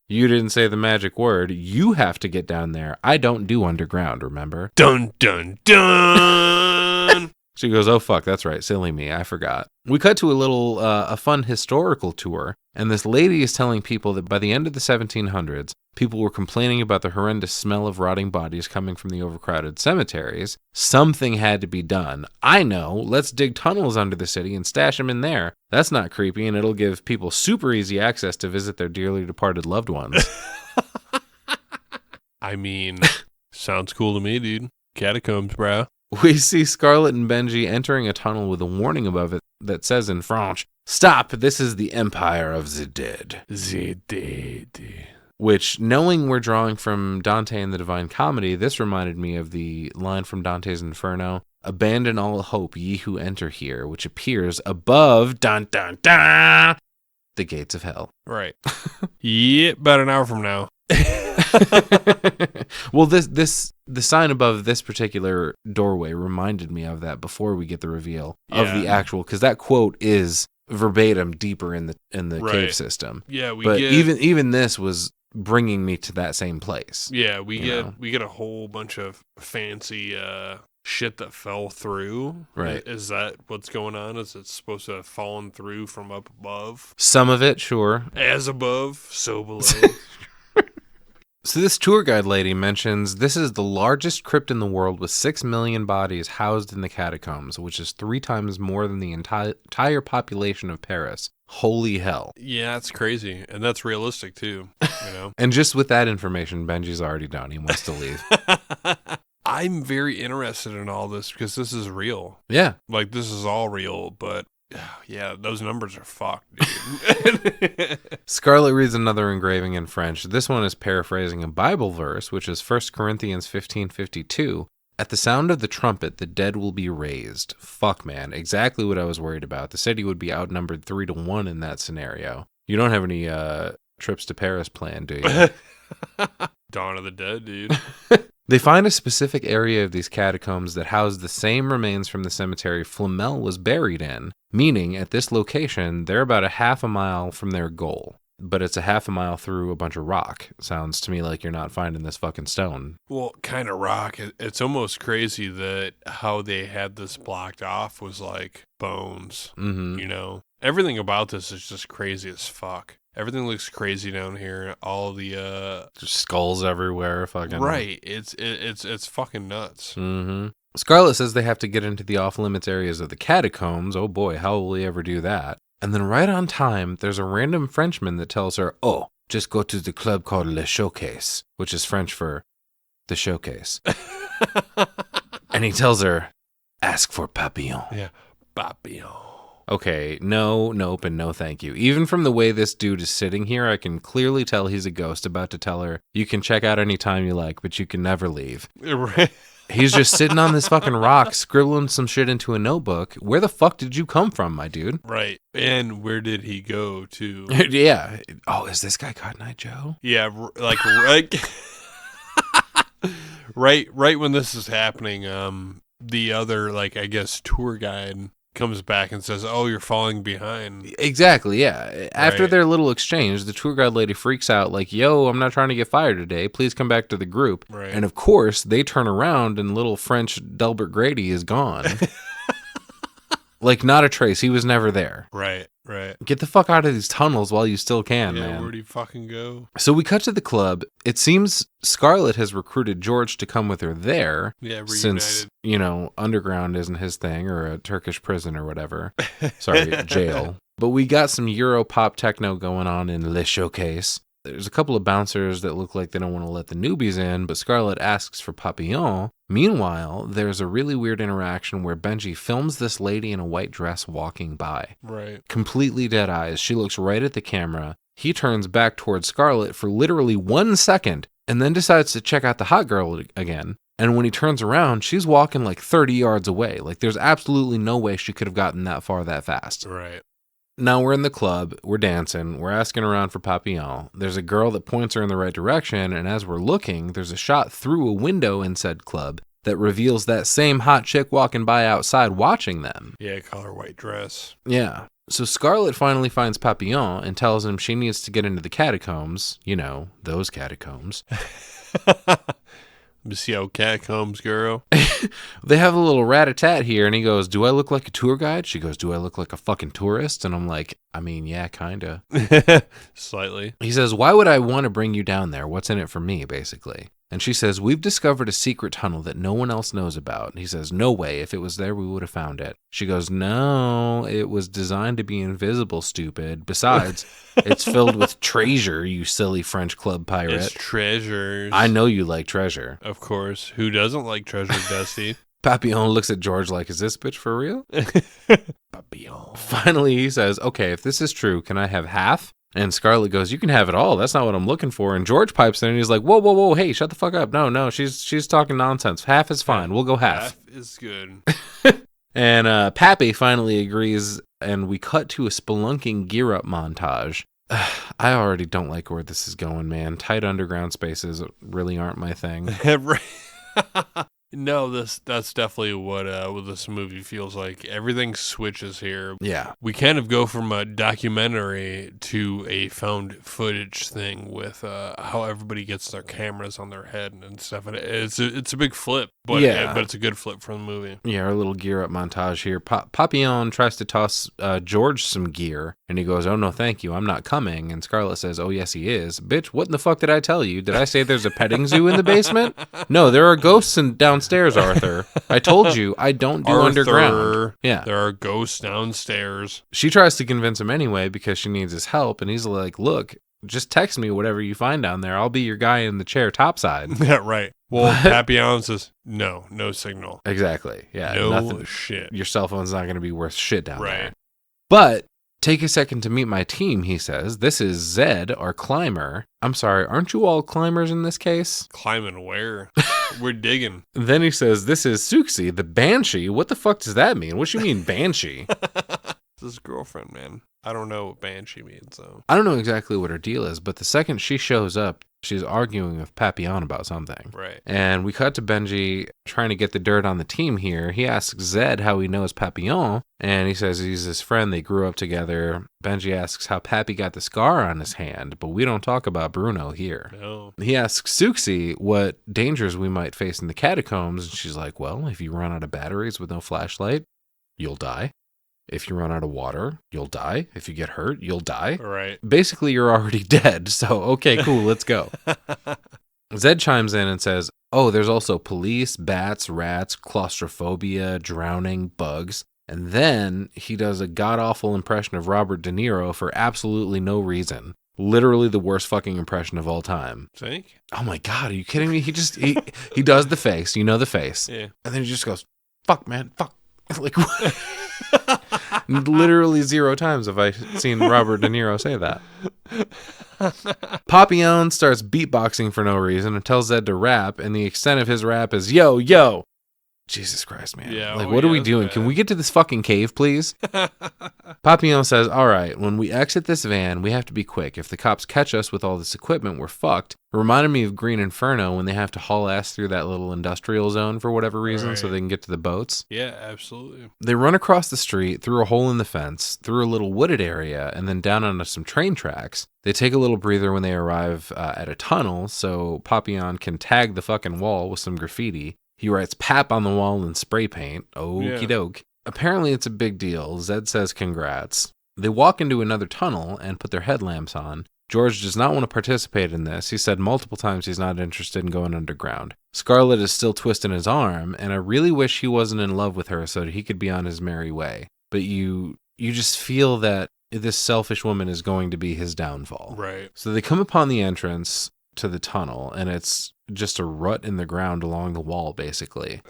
"You didn't say the magic word. You have to get down there. I don't do underground, remember?" Dun, dun, dun. She goes, "Oh, fuck, that's right. Silly me. I forgot." We cut to a fun historical tour, and this lady is telling people that by the end of the 1700s, people were complaining about the horrendous smell of rotting bodies coming from the overcrowded cemeteries. Something had to be done. I know. Let's dig tunnels under the city and stash them in there. That's not creepy, and it'll give people super easy access to visit their dearly departed loved ones. I mean, sounds cool to me, dude. Catacombs, bro. We see Scarlett and Benji entering a tunnel with a warning above it that says in French, "Stop, this is the Empire of the Dead." The Dead. Which, knowing we're drawing from Dante and the Divine Comedy, this reminded me of the line from Dante's Inferno, "Abandon all hope, ye who enter here," which appears above, dun dun dun, the gates of hell. Right. Yeah, about an hour from now. Well, the sign above this particular doorway reminded me of that before we get the reveal of the actual, because that quote is verbatim deeper in the cave system. Yeah, even this was bringing me to that same place. Yeah, we get a whole bunch of fancy shit that fell through. Right. Is that what's going on? Is it supposed to have fallen through from up above? Some of it, sure. As above, so below. So this tour guide lady mentions this is the largest crypt in the world with 6 million bodies housed in the catacombs, which is 3 times more than the entire population of Paris. Holy hell. Yeah, that's crazy. And that's realistic too, you know. And just with that information, Benji's already done. He wants to leave. I'm very interested in all this because this is real. Yeah. Like, this is all real, but yeah, those numbers are fucked, dude. Scarlett reads another engraving in French. This one is paraphrasing a Bible verse, which is 1 Corinthians 15:52. "At the sound of the trumpet, the dead will be raised." Fuck, man. Exactly what I was worried about. The city would be outnumbered 3-1 in that scenario. You don't have any trips to Paris planned, do you? Dawn of the Dead, dude. They find a specific area of these catacombs that house the same remains from the cemetery Flamel was buried in, meaning at this location, they're about a half a mile from their goal. But it's a half a mile through a bunch of rock. Sounds to me like you're not finding this fucking stone. Well, kind of rock. It's almost crazy that how they had this blocked off was like bones. Mm-hmm. You know? Everything about this is just crazy as fuck. Everything looks crazy down here. All the Just skulls everywhere. Fucking right. It's fucking nuts. Mm-hmm. Scarlett says they have to get into the off-limits areas of the catacombs. Oh boy, how will we ever do that? And then right on time, there's a random Frenchman that tells her, "Oh, just go to the club called Le Showcase," which is French for the showcase. And he tells her, "Ask for Papillon." Yeah, Papillon. Okay, no, nope, and no thank you. Even from the way this dude is sitting here, I can clearly tell he's a ghost about to tell her, "You can check out any time you like, but you can never leave." Right. He's just sitting on this fucking rock, scribbling some shit into a notebook. Where the fuck did you come from, my dude? Right. And where did he go to? Yeah. Oh, is this guy Cotton Eye Joe? Yeah, like right when this is happening, the other, like, I guess, tour guide comes back and says, "Oh, you're falling behind." Exactly, yeah. After Right. their little exchange, the tour guide lady freaks out like, "Yo, I'm not trying to get fired today. Please come back to the group." Right. And of course, they turn around and little French Delbert Grady is gone. Like, not a trace. He was never there. Right, right. Get the fuck out of these tunnels while you still can, Yeah, man. where'd he fucking go? So we cut to the club. It seems Scarlett has recruited George to come with her there. Yeah, reunited. Since, underground isn't his thing, or a Turkish prison or whatever. Sorry, jail. But we got some Euro pop techno going on in Le Showcase. There's a couple of bouncers that look like they don't want to let the newbies in, but Scarlett asks for Papillon. Meanwhile, there's a really weird interaction where Benji films this lady in a white dress walking by. Right. Completely dead eyes. She looks right at the camera. He turns back towards Scarlett for literally 1 second and then decides to check out the hot girl again. And when he turns around, she's walking like 30 yards away. Like, there's absolutely no way she could have gotten that far that fast. Right. Now we're in the club, we're dancing, we're asking around for Papillon. There's a girl that points her in the right direction, and as we're looking, there's a shot through a window in said club that reveals that same hot chick walking by outside watching them. Yeah, color white dress. Yeah. So Scarlett finally finds Papillon and tells him she needs to get into the catacombs. Those catacombs. See how Catacombs, girl? They have a little rat-a-tat here, and he goes, do I look like a tour guide? She goes, do I look like a fucking tourist? And I'm like, I mean, yeah, kinda. Slightly. He says, why would I want to bring you down there? What's in it for me, basically? And she says, we've discovered a secret tunnel that no one else knows about. And he says, no way. If it was there, we would have found it. She goes, no, it was designed to be invisible, stupid. Besides, it's filled with treasure, you silly French club pirate. It's treasures. I know you like treasure. Of course. Who doesn't like treasure, Dusty? Papillon looks at George like, is this bitch for real? Papillon. Finally, he says, okay, if this is true, can I have half? And Scarlett goes, you can have it all. That's not what I'm looking for. And George pipes in and he's like, whoa, whoa, whoa, hey, shut the fuck up. No, she's talking nonsense. Half is fine. We'll go half. Half is good. And Pappy finally agrees, and we cut to a spelunking gear-up montage. I already don't like where this is going, man. Tight underground spaces really aren't my thing. No, that's definitely what this movie feels like. Everything switches here. Yeah. We kind of go from a documentary to a found footage thing with how everybody gets their cameras on their head and stuff. And it's a big flip, but it's a good flip from the movie. Yeah, our little gear up montage here. Papillon tries to toss George some gear, and he goes, oh, no, thank you. I'm not coming. And Scarlett says, oh, yes, he is. Bitch, what in the fuck did I tell you? Did I say there's a petting zoo in the basement? No, there are ghosts downstairs, Arthur. I told you, I don't do underground. Yeah. There are ghosts downstairs. She tries to convince him anyway because she needs his help, and he's like, look, just text me whatever you find down there. I'll be your guy in the chair topside. Yeah, right. Well, Papillon says, no signal. Exactly. Yeah. No nothing. shit. Your cell phone's not going to be worth shit down right. there. But take a second to meet my team, he says. This is Zed, our climber. I'm sorry, aren't you all climbers in this case? Climbing where? We're digging. Then he says, this is Suxi, the Banshee. What the fuck does that mean? What do you mean, Banshee? It's his girlfriend, man. I don't know what Banshee means, so. I don't know exactly what her deal is, but the second she shows up, she's arguing with Papillon about something. Right. And we cut to Benji trying to get the dirt on the team here. He asks Zed how he knows Papillon, and he says he's his friend. They grew up together. Benji asks how Pappy got the scar on his hand, but we don't talk about Bruno here. No. He asks Suxi what dangers we might face in the catacombs, and she's like, well, if you run out of batteries with no flashlight, you'll die. If you run out of water, you'll die. If you get hurt, you'll die. Right. Basically, you're already dead. So, okay, cool, let's go. Zed chimes in and says, oh, there's also police, bats, rats, claustrophobia, drowning, bugs. And then he does a god-awful impression of Robert De Niro for absolutely no reason. Literally the worst fucking impression of all time. Think? Oh my God, are you kidding me? He does the face, the face. Yeah. And then he just goes, fuck, man, fuck. Like, literally 0 times have I seen Robert De Niro say that. Papillon starts beatboxing for no reason and tells Zed to rap, and the extent of his rap is, yo, yo. Jesus Christ, man. Yeah, like, what are we doing? bad. Can we get to this fucking cave, please? Papillon says, all right, when we exit this van, we have to be quick. If the cops catch us with all this equipment, we're fucked. It reminded me of Green Inferno when they have to haul ass through that little industrial zone for whatever reason so Right. they can get to the boats. Yeah, absolutely. They run across the street, through a hole in the fence, through a little wooded area, and then down onto some train tracks. They take a little breather when they arrive at a tunnel, so Papillon can tag the fucking wall with some graffiti. He writes Pap on the wall in spray paint. Okie doke. Apparently it's a big deal. Zed says congrats. They walk into another tunnel and put their headlamps on. George does not want to participate in this. He said multiple times he's not interested in going underground. Scarlett is still twisting his arm, and I really wish he wasn't in love with her so that he could be on his merry way. But you just feel that this selfish woman is going to be his downfall. Right. So they come upon the entrance to the tunnel, and it's just a rut in the ground along the wall, basically.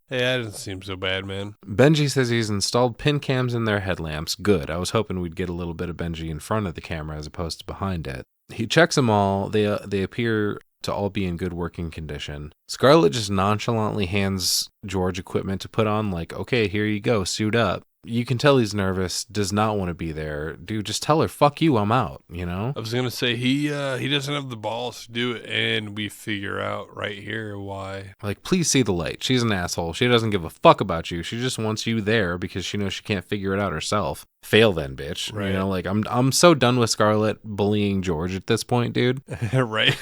Yeah, it doesn't seem so bad, man. Benji says he's installed pin cams in their headlamps. Good. I was hoping we'd get a little bit of Benji in front of the camera as opposed to behind it. He checks them all. They appear to all be in good working condition. Scarlett just nonchalantly hands George equipment to put on, like, okay, here you go, suit up. You can tell he's nervous, does not want to be there. Dude, just tell her, fuck you, I'm out, you know? I was going to say, he doesn't have the balls to do it, and we figure out right here why. Like, please see the light. She's an asshole. She doesn't give a fuck about you. She just wants you there because she knows she can't figure it out herself. Fail then, bitch. Right. You know, like, I'm so done with Scarlett bullying George at this point, dude. Right.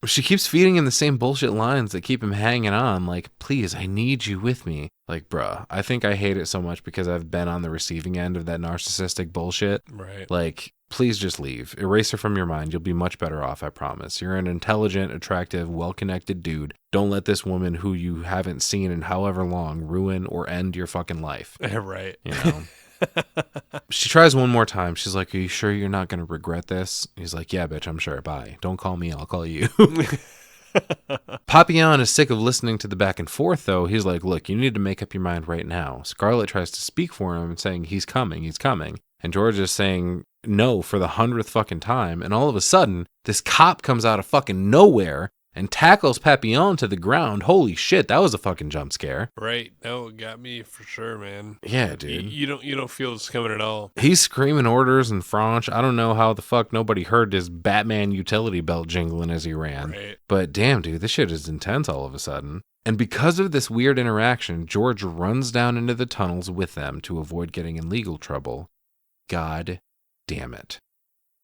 She keeps feeding him the same bullshit lines that keep him hanging on. Like, please, I need you with me. Like, bruh, I think I hate it so much because I've been on the receiving end of that narcissistic bullshit. Right. Like, please just leave. Erase her from your mind. You'll be much better off, I promise. You're an intelligent, attractive, well-connected dude. Don't let this woman who you haven't seen in however long ruin or end your fucking life. Right. You know? She tries one more time. She's like, are you sure you're not going to regret this? He's like, yeah, bitch, I'm sure. Bye. Don't call me. I'll call you. Papillon is sick of listening to the back and forth, though. He's like, look, you need to make up your mind right now. Scarlett tries to speak for him and saying, he's coming. And George is saying no for the 100th fucking time. And all of a sudden, this cop comes out of fucking nowhere and tackles Papillon to the ground. Holy shit, that was a fucking jump scare. Right. No, it got me for sure, man. Yeah, dude. You don't feel this coming at all. He's screaming orders in French. I don't know how the fuck nobody heard his Batman utility belt jingling as he ran. Right. But damn, dude, this shit is intense all of a sudden. And because of this weird interaction, George runs down into the tunnels with them to avoid getting in legal trouble. God damn it.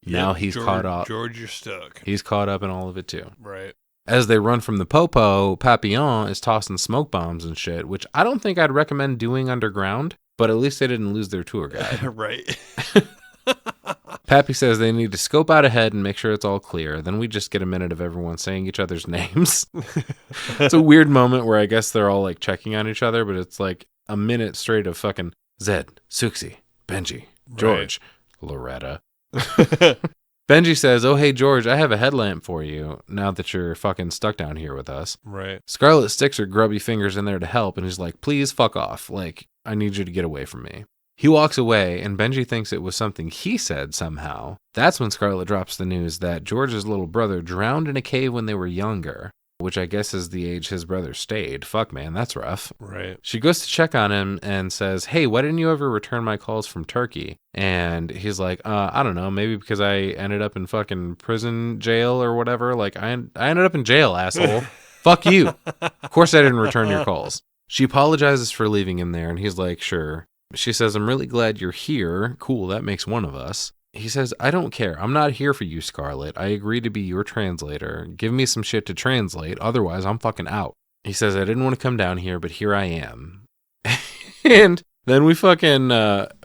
Now he's caught up. George, you're stuck. He's caught up in all of it too. Right. As they run from the popo, Papillon is tossing smoke bombs and shit, which I don't think I'd recommend doing underground, but at least they didn't lose their tour guide. Right. Pappy says they need to scope out ahead and make sure it's all clear. Then we just get a minute of everyone saying each other's names. It's a weird moment where I guess they're all like checking on each other, but it's like a minute straight of fucking Zed, Suxi, Benji, George, Loretta. Benji says, oh, hey, George, I have a headlamp for you now that you're fucking stuck down here with us. Right. Scarlett sticks her grubby fingers in there to help, and he's like, please fuck off. Like, I need you to get away from me. He walks away, and Benji thinks it was something he said somehow. That's when Scarlett drops the news that George's little brother drowned in a cave when they were younger, which I guess is the age his brother stayed. Fuck, man, that's rough. Right. She goes to check on him and says, hey, why didn't you ever return my calls from Turkey? And he's like, I don't know, maybe because I ended up in fucking prison jail or whatever. Like, I ended up in jail, asshole. Fuck you. Of course I didn't return your calls. She apologizes for leaving him there, and he's like, sure. She says, I'm really glad you're here. Cool, that makes one of us. He says, I don't care. I'm not here for you, Scarlett. I agree to be your translator. Give me some shit to translate. Otherwise, I'm fucking out. He says, I didn't want to come down here, but here I am. And then we fucking,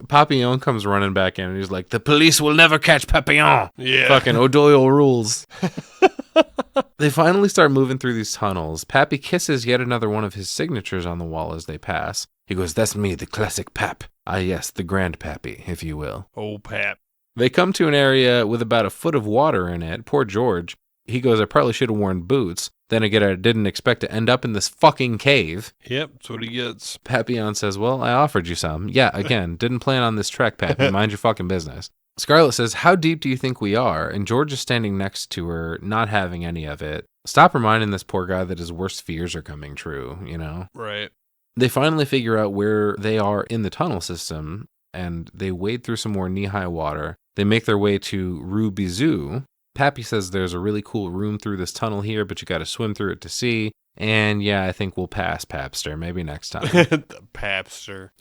Papillon comes running back in, and he's like, the police will never catch Papillon. Yeah. Fucking O'Doyle rules. They finally start moving through these tunnels. Pappy kisses yet another one of his signatures on the wall as they pass. He goes, that's me, the classic Pap. Ah, yes, the Grand Pappy, if you will. Oh, Pap. They come to an area with about a foot of water in it. Poor George. He goes, I probably should have worn boots. Then again, I didn't expect to end up in this fucking cave. Yep, that's what he gets. Papillon says, well, I offered you some. Yeah, again, didn't plan on this trek, Pappy. Mind your fucking business. Scarlett says, how deep do you think we are? And George is standing next to her, not having any of it. Stop reminding this poor guy that his worst fears are coming true, you know? Right. They finally figure out where they are in the tunnel system, and they wade through some more knee-high water. They make their way to Rue Bizou. Pappy says there's a really cool room through this tunnel here, but you got to swim through it to see. And yeah, I think we'll pass, Papster. Maybe next time. The Papster.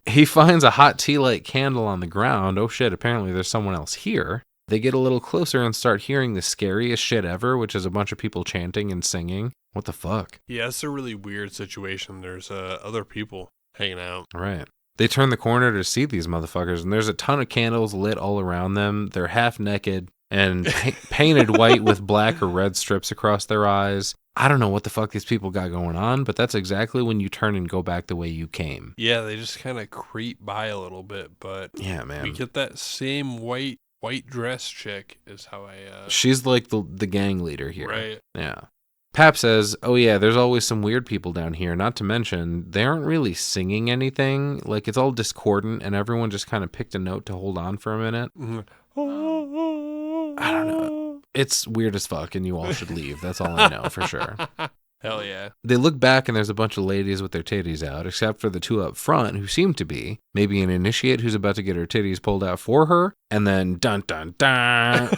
He finds a hot tea light candle on the ground. Oh shit, apparently there's someone else here. They get a little closer and start hearing the scariest shit ever, which is a bunch of people chanting and singing. What the fuck? Yeah, it's a really weird situation. There's other people hanging out. Right. They turn the corner to see these motherfuckers, and there's a ton of candles lit all around them. They're half naked and painted white with black or red strips across their eyes. I don't know what the fuck these people got going on, but that's exactly when you turn and go back the way you came. Yeah, they just kind of creep by a little bit, but Yeah, man. we get that same white dress chick is how I... She's like the gang leader here. Right. Yeah. Pap says, oh yeah, there's always some weird people down here, not to mention, they aren't really singing anything. Like, it's all discordant, and everyone just kind of picked a note to hold on for a minute. I don't know. It's weird as fuck, and you all should leave. That's all I know, for sure. Hell yeah. They look back, and there's a bunch of ladies with their titties out, except for the two up front, who seem to be maybe an initiate who's about to get her titties pulled out for her, and then dun dun dun,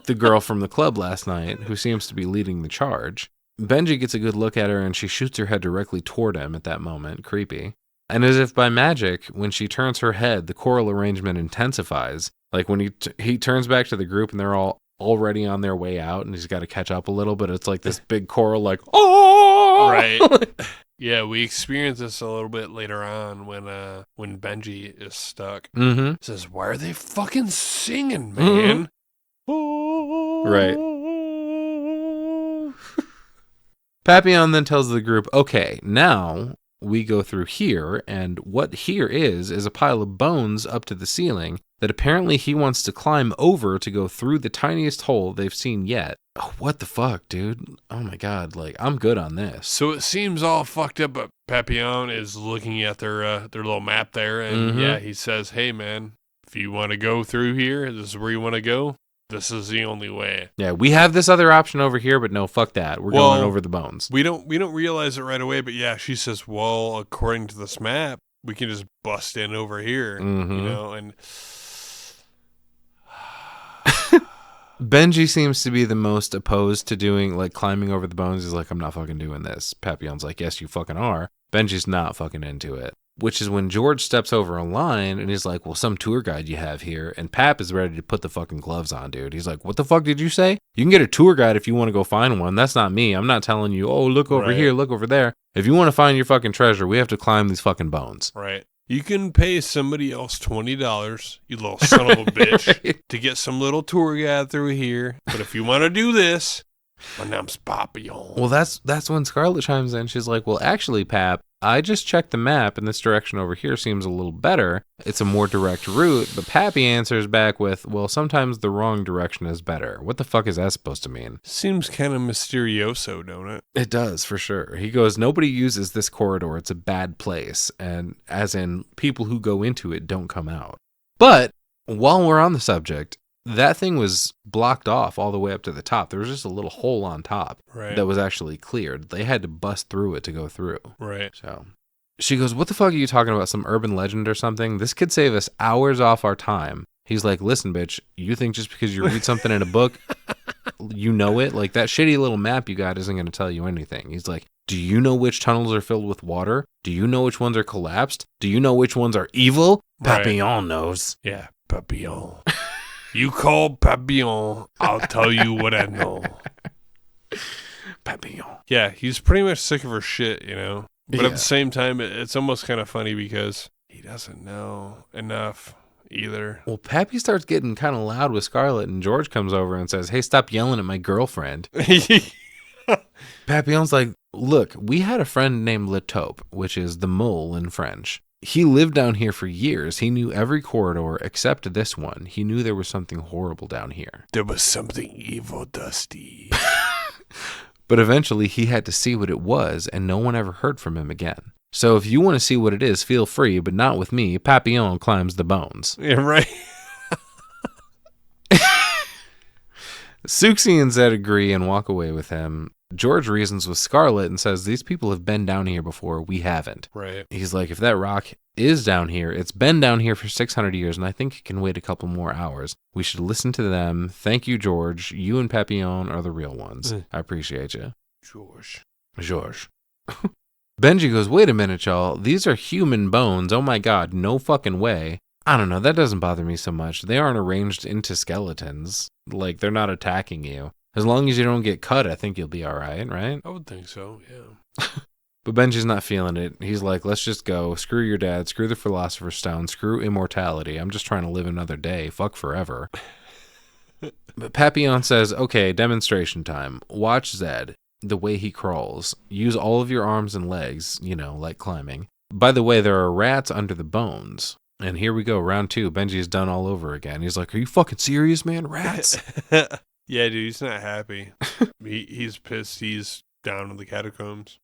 the girl from the club last night, who seems to be leading the charge. Benji gets a good look at her, and she shoots her head directly toward him at that moment. Creepy. And as if by magic, when she turns her head, the choral arrangement intensifies. Like when he turns back to the group, and they're all already on their way out, and he's got to catch up a little bit. It's like this big choral, like, oh! Right. Yeah, we experience this a little bit later on when Benji is stuck. Mm-hmm. He says, why are they fucking singing, man? Mm-hmm. Right. Papillon then tells the group, okay, now we go through here, and what here is a pile of bones up to the ceiling that apparently he wants to climb over to go through the tiniest hole they've seen yet. Oh, what the fuck, dude? Oh my god, like, I'm good on this. So it seems all fucked up, but Papillon is looking at their little map there, and yeah, he says, hey man, if you want to go through here, this is where you want to go. This is the only way. Yeah, we have this other option over here, but no, fuck that. We're going over the bones. We don't realize it right away, but yeah, she says, well, according to this map, we can just bust in over here, you know, and Benji seems to be the most opposed to doing, like, climbing over the bones. He's like, I'm not fucking doing this. Papillon's like, yes, you fucking are. Benji's not fucking into it. Which is when George steps over a line and he's like, well, some tour guide you have here. And Pap is ready to put the fucking gloves on, dude. He's like, what the fuck did you say? You can get a tour guide if you want to go find one. That's not me. I'm not telling you, oh, look over here, look over there. If you want to find your fucking treasure, we have to climb these fucking bones. Right. You can pay somebody else $20, you little son of a bitch, to get some little tour guide through here. But if you want to do this, my name's Papillon. Well, that's when Scarlett chimes in. She's like, well, actually, Pap, I just checked the map, and this direction over here seems a little better. It's a more direct route, but Pappy answers back with, well, sometimes the wrong direction is better. What the fuck is that supposed to mean? Seems kind of mysterioso, don't it? It does, for sure. He goes, nobody uses this corridor. It's a bad place, and as in, people who go into it don't come out. But while we're on the subject, that thing was blocked off all the way up to the top. There was just a little hole on top that was actually cleared. They had to bust through it to go through. Right. So she goes, what the fuck are you talking about? Some urban legend or something? This could save us hours off our time. He's like, listen, bitch, you think just because you read something in a book, you know it? Like, that shitty little map you got isn't going to tell you anything. He's like, do you know which tunnels are filled with water? Do you know which ones are collapsed? Do you know which ones are evil? Right. Papillon knows. Yeah, Papillon. You call Papillon, I'll tell you what I know. Papillon. Yeah, he's pretty much sick of her shit, you know? But Yeah. at the same time, it's almost kind of funny because he doesn't know enough either. Well, Pappy starts getting kind of loud with Scarlett, and George comes over and says, hey, stop yelling at my girlfriend. Papillon's like, look, we had a friend named Le Taupe, which is the mole in French. He lived down here for years. He knew every corridor except this one. He knew there was something horrible down here. There was something evil, Dusty. But eventually he had to see what it was, and no one ever heard from him again. So if you want to see what it is, feel free, but not with me. Papillon climbs the bones. Yeah, right. Suxi and Zed agree and walk away with him. George reasons with Scarlett and says, these people have been down here before. We haven't. Right. He's like, if that rock is down here, it's been down here for 600 years, and I think it can wait a couple more hours. We should listen to them. Thank you, George. You and Papillon are the real ones. I appreciate you. George. Benji goes, wait a minute, y'all. These are human bones. Oh my god, no fucking way. I don't know, that doesn't bother me so much. They aren't arranged into skeletons. Like, they're not attacking you. As long as you don't get cut, I think you'll be all right, right? I would think so, yeah. But Benji's not feeling it. He's like, let's just go. Screw your dad. Screw the Philosopher's Stone. Screw immortality. I'm just trying to live another day. Fuck forever. But Papillon says, okay, demonstration time. Watch Zed, the way he crawls. Use all of your arms and legs, like climbing. By the way, there are rats under the bones. And here we go, round 2. Benji's done all over again. He's like, are you fucking serious, man? Rats? Yeah, dude, he's not happy. He's pissed. He's down in the catacombs,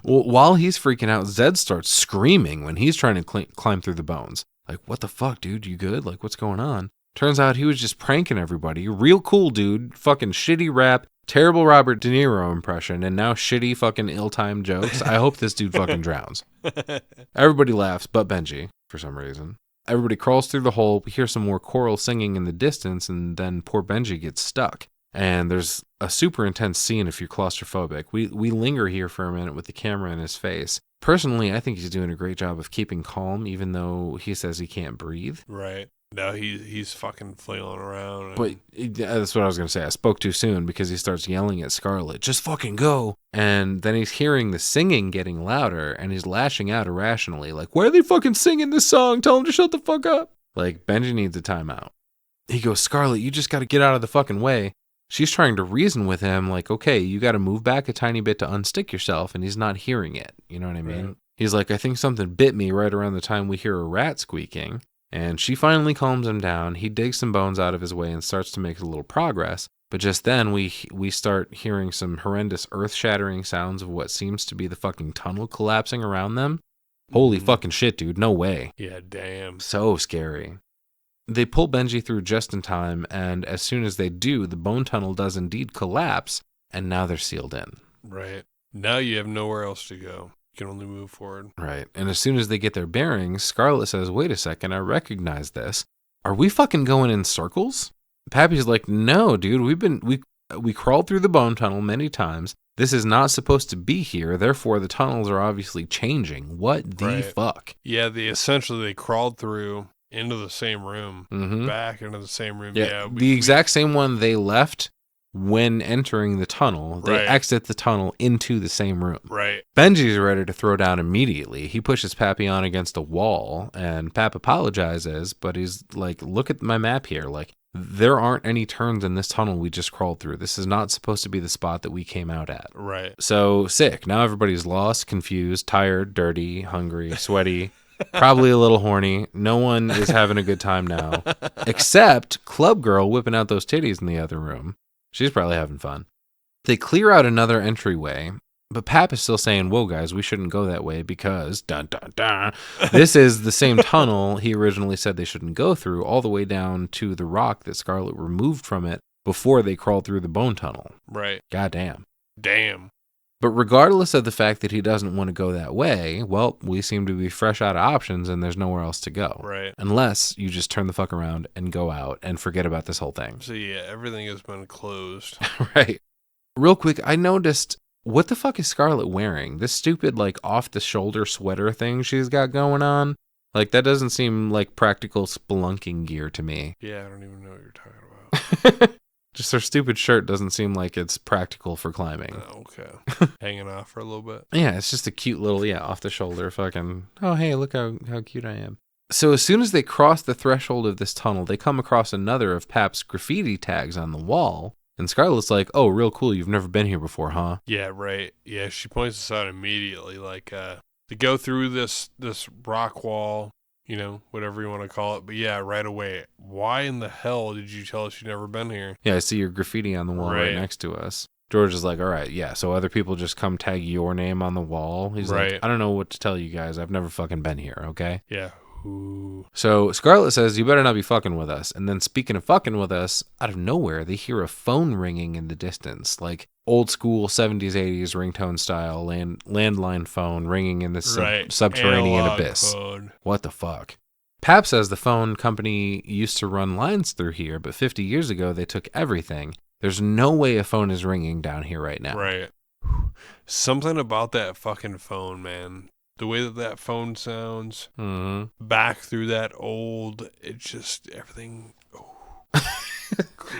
Well, while he's freaking out, Zed starts screaming when he's trying to climb through the bones. Like, what the fuck, dude? You good? Like, what's going on? Turns out he was just pranking everybody. Real cool dude. Fucking shitty rap. Terrible Robert De Niro impression. And now shitty fucking ill-timed jokes. I hope this dude fucking drowns. Everybody laughs but Benji for some reason. Everybody crawls through the hole. We hear some more choral singing in the distance. And then poor Benji gets stuck. And there's a super intense scene if you're claustrophobic. We linger here for a minute with the camera in his face. Personally, I think he's doing a great job of keeping calm, even though he says he can't breathe. Right. No, he's fucking flailing around. But that's what I was going to say. I spoke too soon because he starts yelling at Scarlet, just fucking go. And then he's hearing the singing getting louder, and he's lashing out irrationally. Like, why are they fucking singing this song? Tell them to shut the fuck up. Like, Benji needs a timeout. He goes, Scarlet, you just got to get out of the fucking way. She's trying to reason with him, like, okay, you got to move back a tiny bit to unstick yourself, and he's not hearing it. You know what I mean? Right. He's like, I think something bit me right around the time we hear a rat squeaking. And she finally calms him down. He digs some bones out of his way and starts to make a little progress. But just then, we start hearing some horrendous earth-shattering sounds of what seems to be the fucking tunnel collapsing around them. Holy fucking shit, dude. No way. Yeah, damn. So scary. They pull Benji through just in time, and as soon as they do, the bone tunnel does indeed collapse, and now they're sealed in. Right. Now you have nowhere else to go. You can only move forward. Right. And as soon as they get their bearings, Scarlet says, wait a second, I recognize this. Are we fucking going in circles? Pappy's like, no, dude, we crawled through the bone tunnel many times. This is not supposed to be here. Therefore, the tunnels are obviously changing. What the fuck? Yeah, they crawled through into the same room, back into the same room. Yeah, the exact same one they left when entering the tunnel. They exit the tunnel into the same room. Right. Benji's ready to throw down immediately. He pushes Papillon against a wall, and Pap apologizes, but he's like, look at my map here. Like, there aren't any turns in this tunnel we just crawled through. This is not supposed to be the spot that we came out at. Right. So, sick. Now everybody's lost, confused, tired, dirty, hungry, sweaty. Probably a little horny. No one is having a good time now. Except Club Girl whipping out those titties in the other room. She's probably having fun. They clear out another entryway, but Pap is still saying, whoa, guys, we shouldn't go that way because, dun, dun, dun, this is the same tunnel he originally said they shouldn't go through, all the way down to the rock that Scarlet removed from it before they crawled through the bone tunnel. Right. Goddamn. Damn. But regardless of the fact that he doesn't want to go that way, well, we seem to be fresh out of options and there's nowhere else to go. Right. Unless you just turn the fuck around and go out and forget about this whole thing. So yeah, everything has been closed. Right. Real quick, I noticed, what the fuck is Scarlet wearing? This stupid, like, off-the-shoulder sweater thing she's got going on? Like, that doesn't seem like practical spelunking gear to me. Yeah, I don't even know what you're talking about. Just her stupid shirt doesn't seem like it's practical for climbing. Oh, okay. Hanging off for a little bit. Yeah, it's just a cute little, off the shoulder fucking, oh, hey, look how cute I am. So as soon as they cross the threshold of this tunnel, they come across another of Pap's graffiti tags on the wall. And Scarlet's like, oh, real cool. You've never been here before, huh? Yeah, right. Yeah, she points this out immediately. Like, to go through this rock wall, whatever you want to call it. But yeah, right away. Why in the hell did you tell us you've never been here? Yeah, I see your graffiti on the wall right next to us. George is like, all right, yeah, so other people just come tag your name on the wall. He's like, I don't know what to tell you guys. I've never fucking been here, okay? Yeah. Ooh. So Scarlet says, you better not be fucking with us. And then speaking of fucking with us, out of nowhere, they hear a phone ringing in the distance. Like old school 70s, 80s ringtone style landline phone ringing in the subterranean Analog abyss. Phone. What the fuck? Pap says the phone company used to run lines through here, but 50 years ago they took everything. There's no way a phone is ringing down here right now. Right. Something about that fucking phone, man. The way that phone sounds, back through that old, it just, everything. Oh.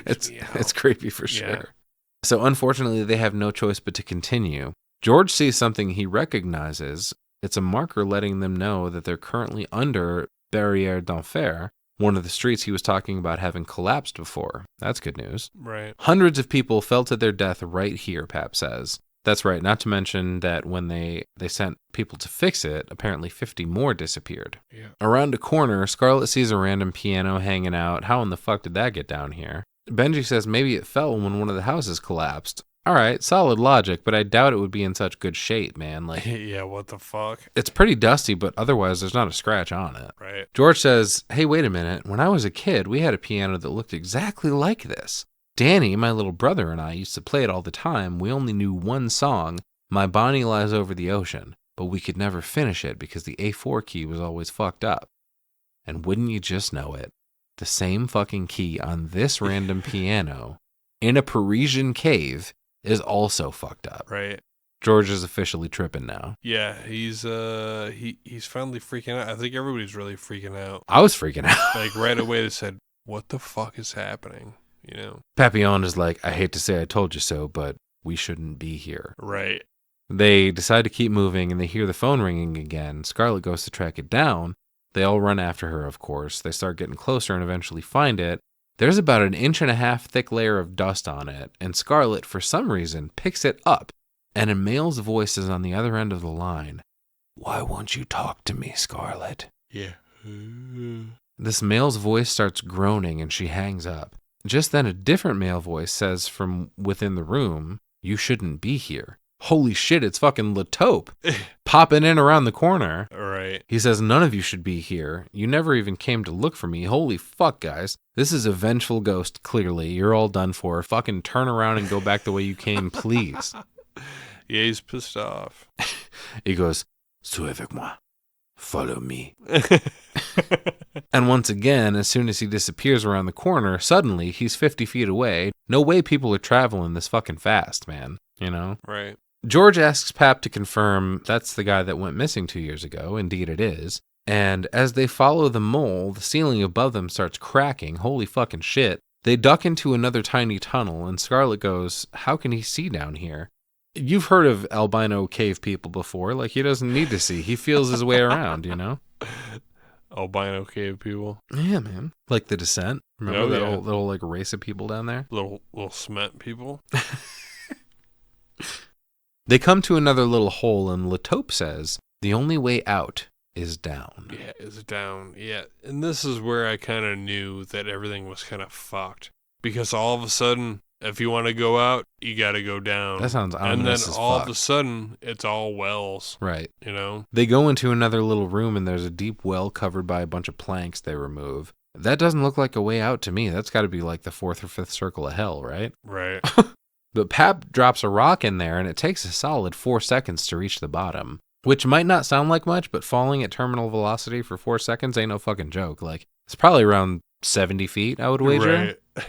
It's creepy for sure. Yeah. So unfortunately, they have no choice but to continue. George sees something he recognizes. It's a marker letting them know that they're currently under Barrière d'Enfer, one of the streets he was talking about having collapsed before. That's good news. Right. Hundreds of people fell to their death right here, Pap says. That's right, not to mention that when they sent people to fix it, apparently 50 more disappeared. Yeah. Around a corner, Scarlett sees a random piano hanging out. How in the fuck did that get down here? Benji says maybe it fell when one of the houses collapsed. All right, solid logic, but I doubt it would be in such good shape, man. Like, Yeah, what the fuck? it's pretty dusty, but otherwise there's not a scratch on it. Right. George says, hey, wait a minute. When I was a kid, we had a piano that looked exactly like this. Danny, my little brother, and I used to play it all the time. We only knew one song, My Bonnie Lies Over the Ocean, but we could never finish it because the A4 key was always fucked up. And wouldn't you just know it, the same fucking key on this random piano in a Parisian cave is also fucked up. Right. George is officially tripping now. Yeah, he's finally freaking out. I think everybody's really freaking out. I was freaking out. Like right away they said, what the fuck is happening? You know? Papillon is like, I hate to say I told you so, but we shouldn't be here. Right. They decide to keep moving and they hear the phone ringing again. Scarlett goes to track it down. They all run after her, of course. They start getting closer and eventually find it. There's about an 1.5 inch thick layer of dust on it, and Scarlett, for some reason, picks it up, and a male's voice is on the other end of the line. Why won't you talk to me, Scarlett? Yeah. This male's voice starts groaning and she hangs up. Just then a different male voice says from within the room, you shouldn't be here. Holy shit, it's fucking Latope popping in around the corner. Right. He says, none of you should be here. You never even came to look for me. Holy fuck, guys. This is a vengeful ghost, clearly. You're all done for. Fucking turn around and go back the way you came, please. Yeah, he's pissed off. He goes, Suis avec moi. Follow me. And once again, as soon as he disappears around the corner, suddenly he's 50 feet away. No way people are traveling this fucking fast, man. You know? Right. George asks Pap to confirm that's the guy that went missing 2 years ago. Indeed it is. And as they follow the mole, the ceiling above them starts cracking. Holy fucking shit. They duck into another tiny tunnel, and Scarlett goes, how can he see down here? You've heard of albino cave people before. Like, he doesn't need to see. He feels his way around, you know? Albino cave people. Yeah, man. Like The Descent. Remember Oh, that yeah. old, little like race of people down there? Little cement people. They come to another little hole, and Latope says, the only way out is down. Yeah, it's down. Yeah. And this is where I kind of knew that everything was kind of fucked. Because all of a sudden, if you want to go out, you got to go down. That sounds ominous And then as all fuck. of a sudden, it's all wells. Right. You know? They go into another little room, and there's a deep well covered by a bunch of planks they remove. That doesn't look like a way out to me. That's got to be like the 4th or 5th circle of hell, right? Right. But Pap drops a rock in there, and it takes a solid 4 seconds to reach the bottom. Which might not sound like much, but falling at terminal velocity for 4 seconds ain't no fucking joke. Like, it's probably around 70 feet, I would wager. Right.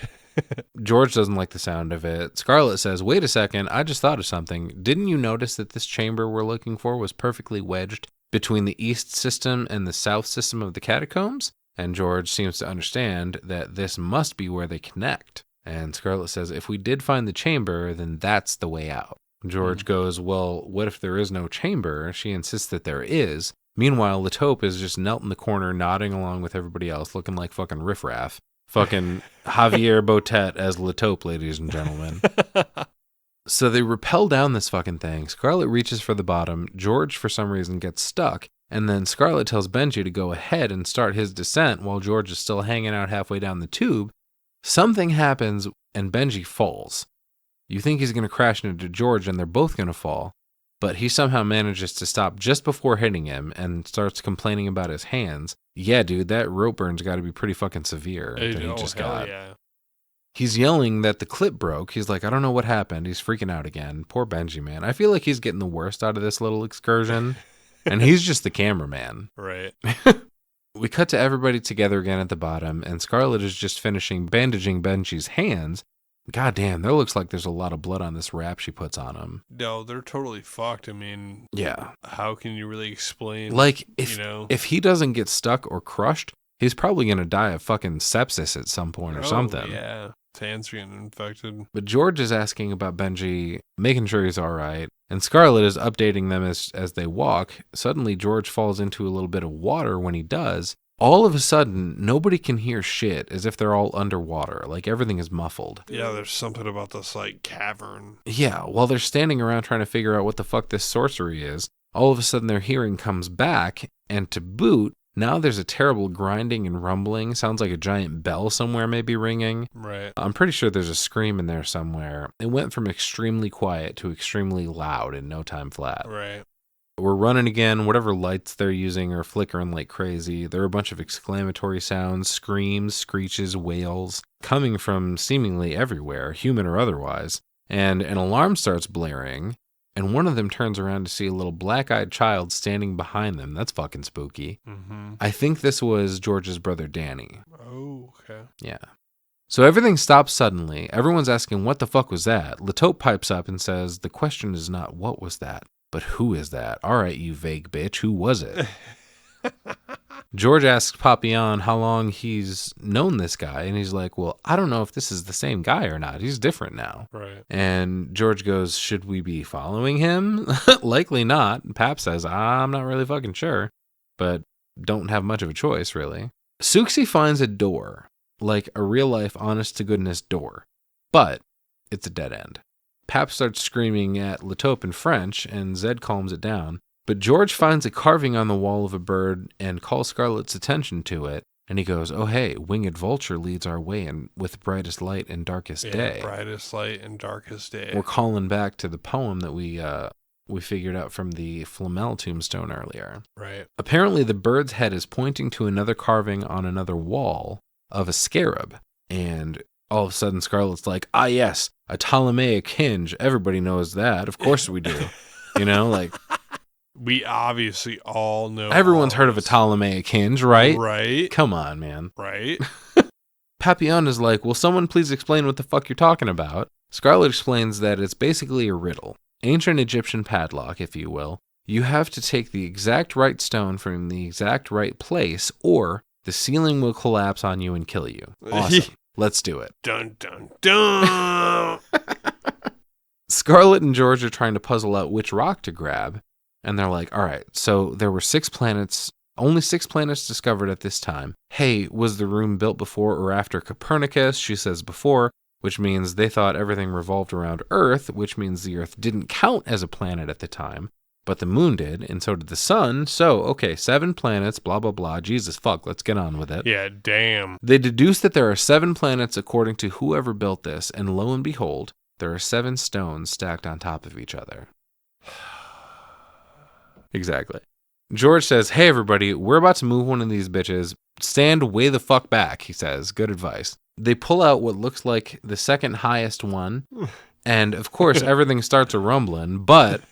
George doesn't like the sound of it. Scarlett says, wait a second, I just thought of something. Didn't you notice that this chamber we're looking for was perfectly wedged between the east system and the south system of the catacombs? And George seems to understand that this must be where they connect. And Scarlett says, if we did find the chamber, then that's the way out. George goes, well, what if there is no chamber? She insists that there is. Meanwhile, Latope is just knelt in the corner, nodding along with everybody else, looking like fucking riffraff. Fucking Javier Botet as Latope, ladies and gentlemen. So they rappel down this fucking thing. Scarlett reaches for the bottom. George, for some reason, gets stuck. And then Scarlett tells Benji to go ahead and start his descent while George is still hanging out halfway down the tube. Something happens and Benji falls. You think he's going to crash into George and they're both going to fall. But he somehow manages to stop just before hitting him and starts complaining about his hands. Yeah, dude, that rope burn's got to be pretty fucking severe that he just got. Yeah. He's yelling that the clip broke. He's like, I don't know what happened. He's freaking out again. Poor Benji, man. I feel like he's getting the worst out of this little excursion. And he's just the cameraman. Right. We cut to everybody together again at the bottom, and Scarlett is just finishing bandaging Benji's hands. God damn, there looks like there's a lot of blood on this wrap she puts on him. No, they're totally fucked. I mean, Yeah. how can you really explain? Like, you know? if he doesn't get stuck or crushed, He's probably going to die of fucking sepsis at some point or something. Yeah. His hands getting infected. But George is asking about Benji, making sure he's all right. And Scarlett is updating them as they walk. Suddenly, George falls into a little bit of water. When he does, all of a sudden, nobody can hear shit, as if they're all underwater. Like, everything is muffled. Yeah, there's something about this, like, cavern. Yeah, while they're standing around trying to figure out what the fuck this sorcery is, all of a sudden their hearing comes back, and to boot, now there's a terrible grinding and rumbling. Sounds like a giant bell somewhere may be ringing. Right. I'm pretty sure there's a scream in there somewhere. It went from extremely quiet to extremely loud in no time flat. Right. We're running again. Whatever lights they're using are flickering like crazy. There are a bunch of exclamatory sounds, screams, screeches, wails, coming from seemingly everywhere, human or otherwise. And an alarm starts blaring. And one of them turns around to see a little black-eyed child standing behind them. That's fucking spooky. Mm-hmm. I think this was George's brother Danny. Oh, okay. Yeah. So everything stops suddenly. Everyone's asking, what the fuck was that? Latope pipes up and says, the question is not what was that, but who is that? All right, you vague bitch, who was it? George asks Papillon how long he's known this guy, and he's like, well, I don't know if this is the same guy or not. He's different now. Right. And George goes, should we be following him? Likely not. Pap says, I'm not really fucking sure, but don't have much of a choice, really. Souxie finds a door, like a real-life, honest-to-goodness door, but it's a dead end. Pap starts screaming at Latope in French, and Zed calms it down. But George finds a carving on the wall of a bird and calls Scarlett's attention to it. And he goes, oh, hey, winged vulture leads our way in with brightest light and darkest day. Brightest light and darkest day. We're calling back to the poem that we figured out from the Flamel tombstone earlier. Right. Apparently, the bird's head is pointing to another carving on another wall of a scarab. And all of a sudden, Scarlett's like, ah, yes, a Ptolemaic hinge. Everybody knows that. Of course we do. You know, like... We obviously all know. Everyone's heard of a Ptolemaic hinge, right? Right. Come on, man. Right. Papillon is like, will someone please explain what the fuck you're talking about? Scarlett explains that it's basically a riddle. Ancient Egyptian padlock, if you will. You have to take the exact right stone from the exact right place, or the ceiling will collapse on you and kill you. Awesome. Let's do it. Dun, dun, dun. Scarlett and George are trying to puzzle out which rock to grab. And they're like, all right, so there were 6 planets, only 6 planets discovered at this time. Hey, was the room built before or after Copernicus? She says before, which means they thought everything revolved around Earth, which means the Earth didn't count as a planet at the time, but the moon did, and so did the sun. So, okay, 7 planets, blah, blah, blah. Jesus, fuck, let's get on with it. Yeah, damn. They deduce that there are 7 planets according to whoever built this, and lo and behold, there are 7 stones stacked on top of each other. Exactly. George says, hey, everybody, we're about to move one of these bitches. Stand way the fuck back, he says. Good advice. They pull out what looks like the second highest one. And, of course, everything starts a rumbling, but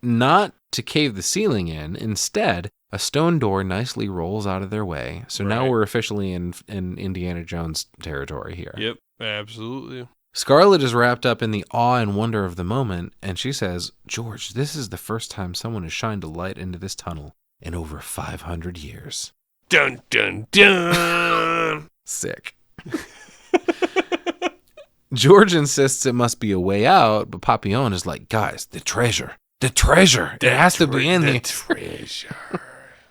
not to cave the ceiling in. Instead, a stone door nicely rolls out of their way. So now we're officially in Indiana Jones territory here. Yep, absolutely. Scarlett is wrapped up in the awe and wonder of the moment, and she says, George, this is the first time someone has shined a light into this tunnel in over 500 years. Dun, dun, dun! Sick. George insists it must be a way out, but Papillon is like, guys, the treasure. The treasure. It has to be in the treasure.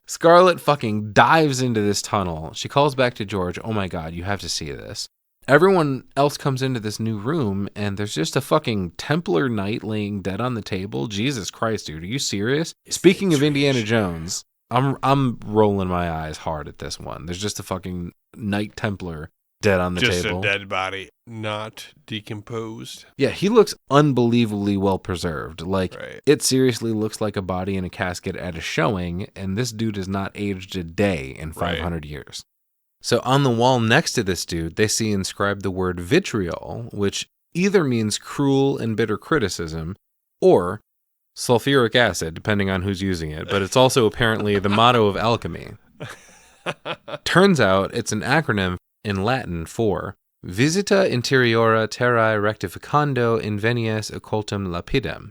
Scarlett fucking dives into this tunnel. She calls back to George, oh my god, you have to see this. Everyone else comes into this new room, and there's just a fucking Templar knight laying dead on the table. Jesus Christ, dude, are you serious? Speaking of Indiana Jones, I'm rolling my eyes hard at this one. There's just a fucking Knight Templar dead on the table. Just a dead body, not decomposed. Yeah, he looks unbelievably well preserved. Like, It seriously looks like a body in a casket at a showing, and this dude has not aged a day in 500 years. So on the wall next to this dude, they see inscribed the word vitriol, which either means cruel and bitter criticism, or sulfuric acid, depending on who's using it, but it's also apparently the motto of alchemy. Turns out it's an acronym in Latin for Visita Interiora Terrae Rectificando Invenies Occultum Lapidem,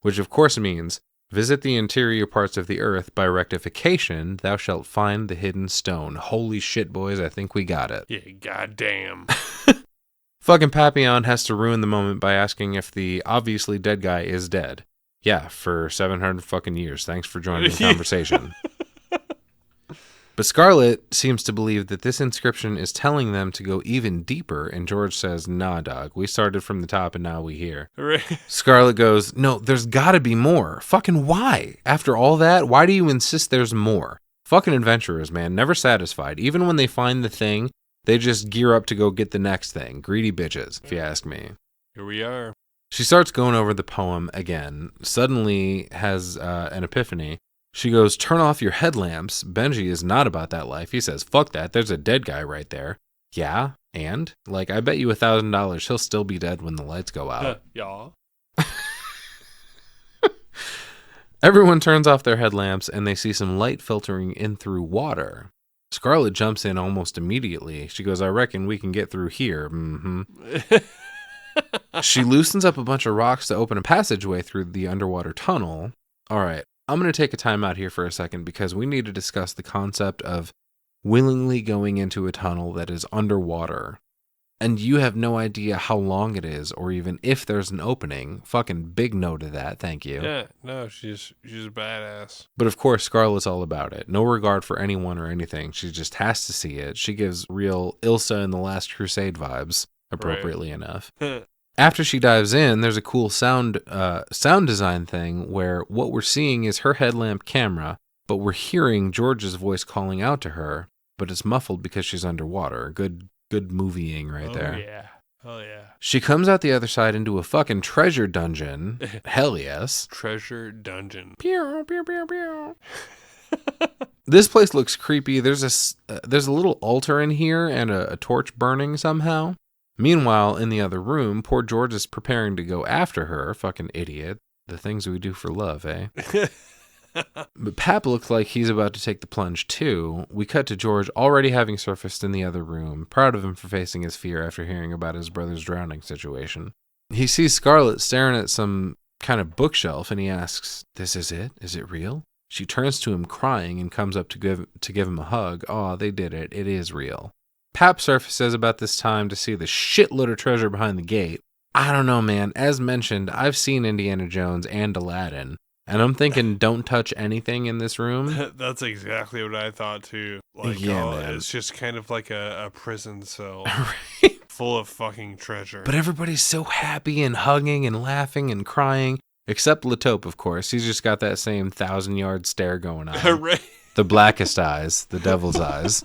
which of course means Visit the interior parts of the earth. By rectification, thou shalt find the hidden stone. Holy shit, boys, I think we got it. Yeah, goddamn. Fucking Papillon has to ruin the moment by asking if the obviously dead guy is dead. Yeah, for 700 fucking years. Thanks for joining the conversation. But Scarlet seems to believe that this inscription is telling them to go even deeper, and George says, nah, dog, we started from the top and now we here. Right. Scarlet goes, no, there's gotta be more. Fucking why? After all that, why do you insist there's more? Fucking adventurers, man, never satisfied. Even when they find the thing, they just gear up to go get the next thing. Greedy bitches, if you ask me. Here we are. She starts going over the poem again, suddenly has an epiphany. She goes, turn off your headlamps. Benji is not about that life. He says, fuck that. There's a dead guy right there. Yeah, and? Like, I bet you $1,000 he'll still be dead when the lights go out. Yeah. Everyone turns off their headlamps, and they see some light filtering in through water. Scarlet jumps in almost immediately. She goes, I reckon we can get through here. She loosens up a bunch of rocks to open a passageway through the underwater tunnel. All right. I'm going to take a time out here for a second because we need to discuss the concept of willingly going into a tunnel that is underwater. And you have no idea how long it is or even if there's an opening. Fucking big no to that, thank you. Yeah, no, she's a badass. But of course, Scarlet's all about it. No regard for anyone or anything. She just has to see it. She gives real Ilsa in the Last Crusade vibes, appropriately enough. After she dives in, there's a cool sound design thing where what we're seeing is her headlamp camera, but we're hearing George's voice calling out to her, but it's muffled because she's underwater. Good movieing right there. Yeah. Oh, yeah. She comes out the other side into a fucking treasure dungeon. Hell yes. Treasure dungeon. Pew, pew, pew, pew. This place looks creepy. There's a little altar in here and a torch burning somehow. Meanwhile, in the other room, poor George is preparing to go after her. Fucking idiot. The things we do for love, eh? But Pap looks like he's about to take the plunge too. We cut to George already having surfaced in the other room, proud of him for facing his fear after hearing about his brother's drowning situation. He sees Scarlet staring at some kind of bookshelf and he asks, "This is it? Is it real?" She turns to him crying and comes up to give him a hug. Aw, they did it. It is real. Pap surfaces about this time to see the shitload of treasure behind the gate. I don't know, man. As mentioned, I've seen Indiana Jones and Aladdin, and I'm thinking don't touch anything in this room. That's exactly what I thought, too. Like, yeah, man. It's just kind of like a prison cell Right? full of fucking treasure. But everybody's so happy and hugging and laughing and crying, except Latope, of course. He's just got that same 1,000-yard stare going on. Right. The blackest eyes, the devil's eyes.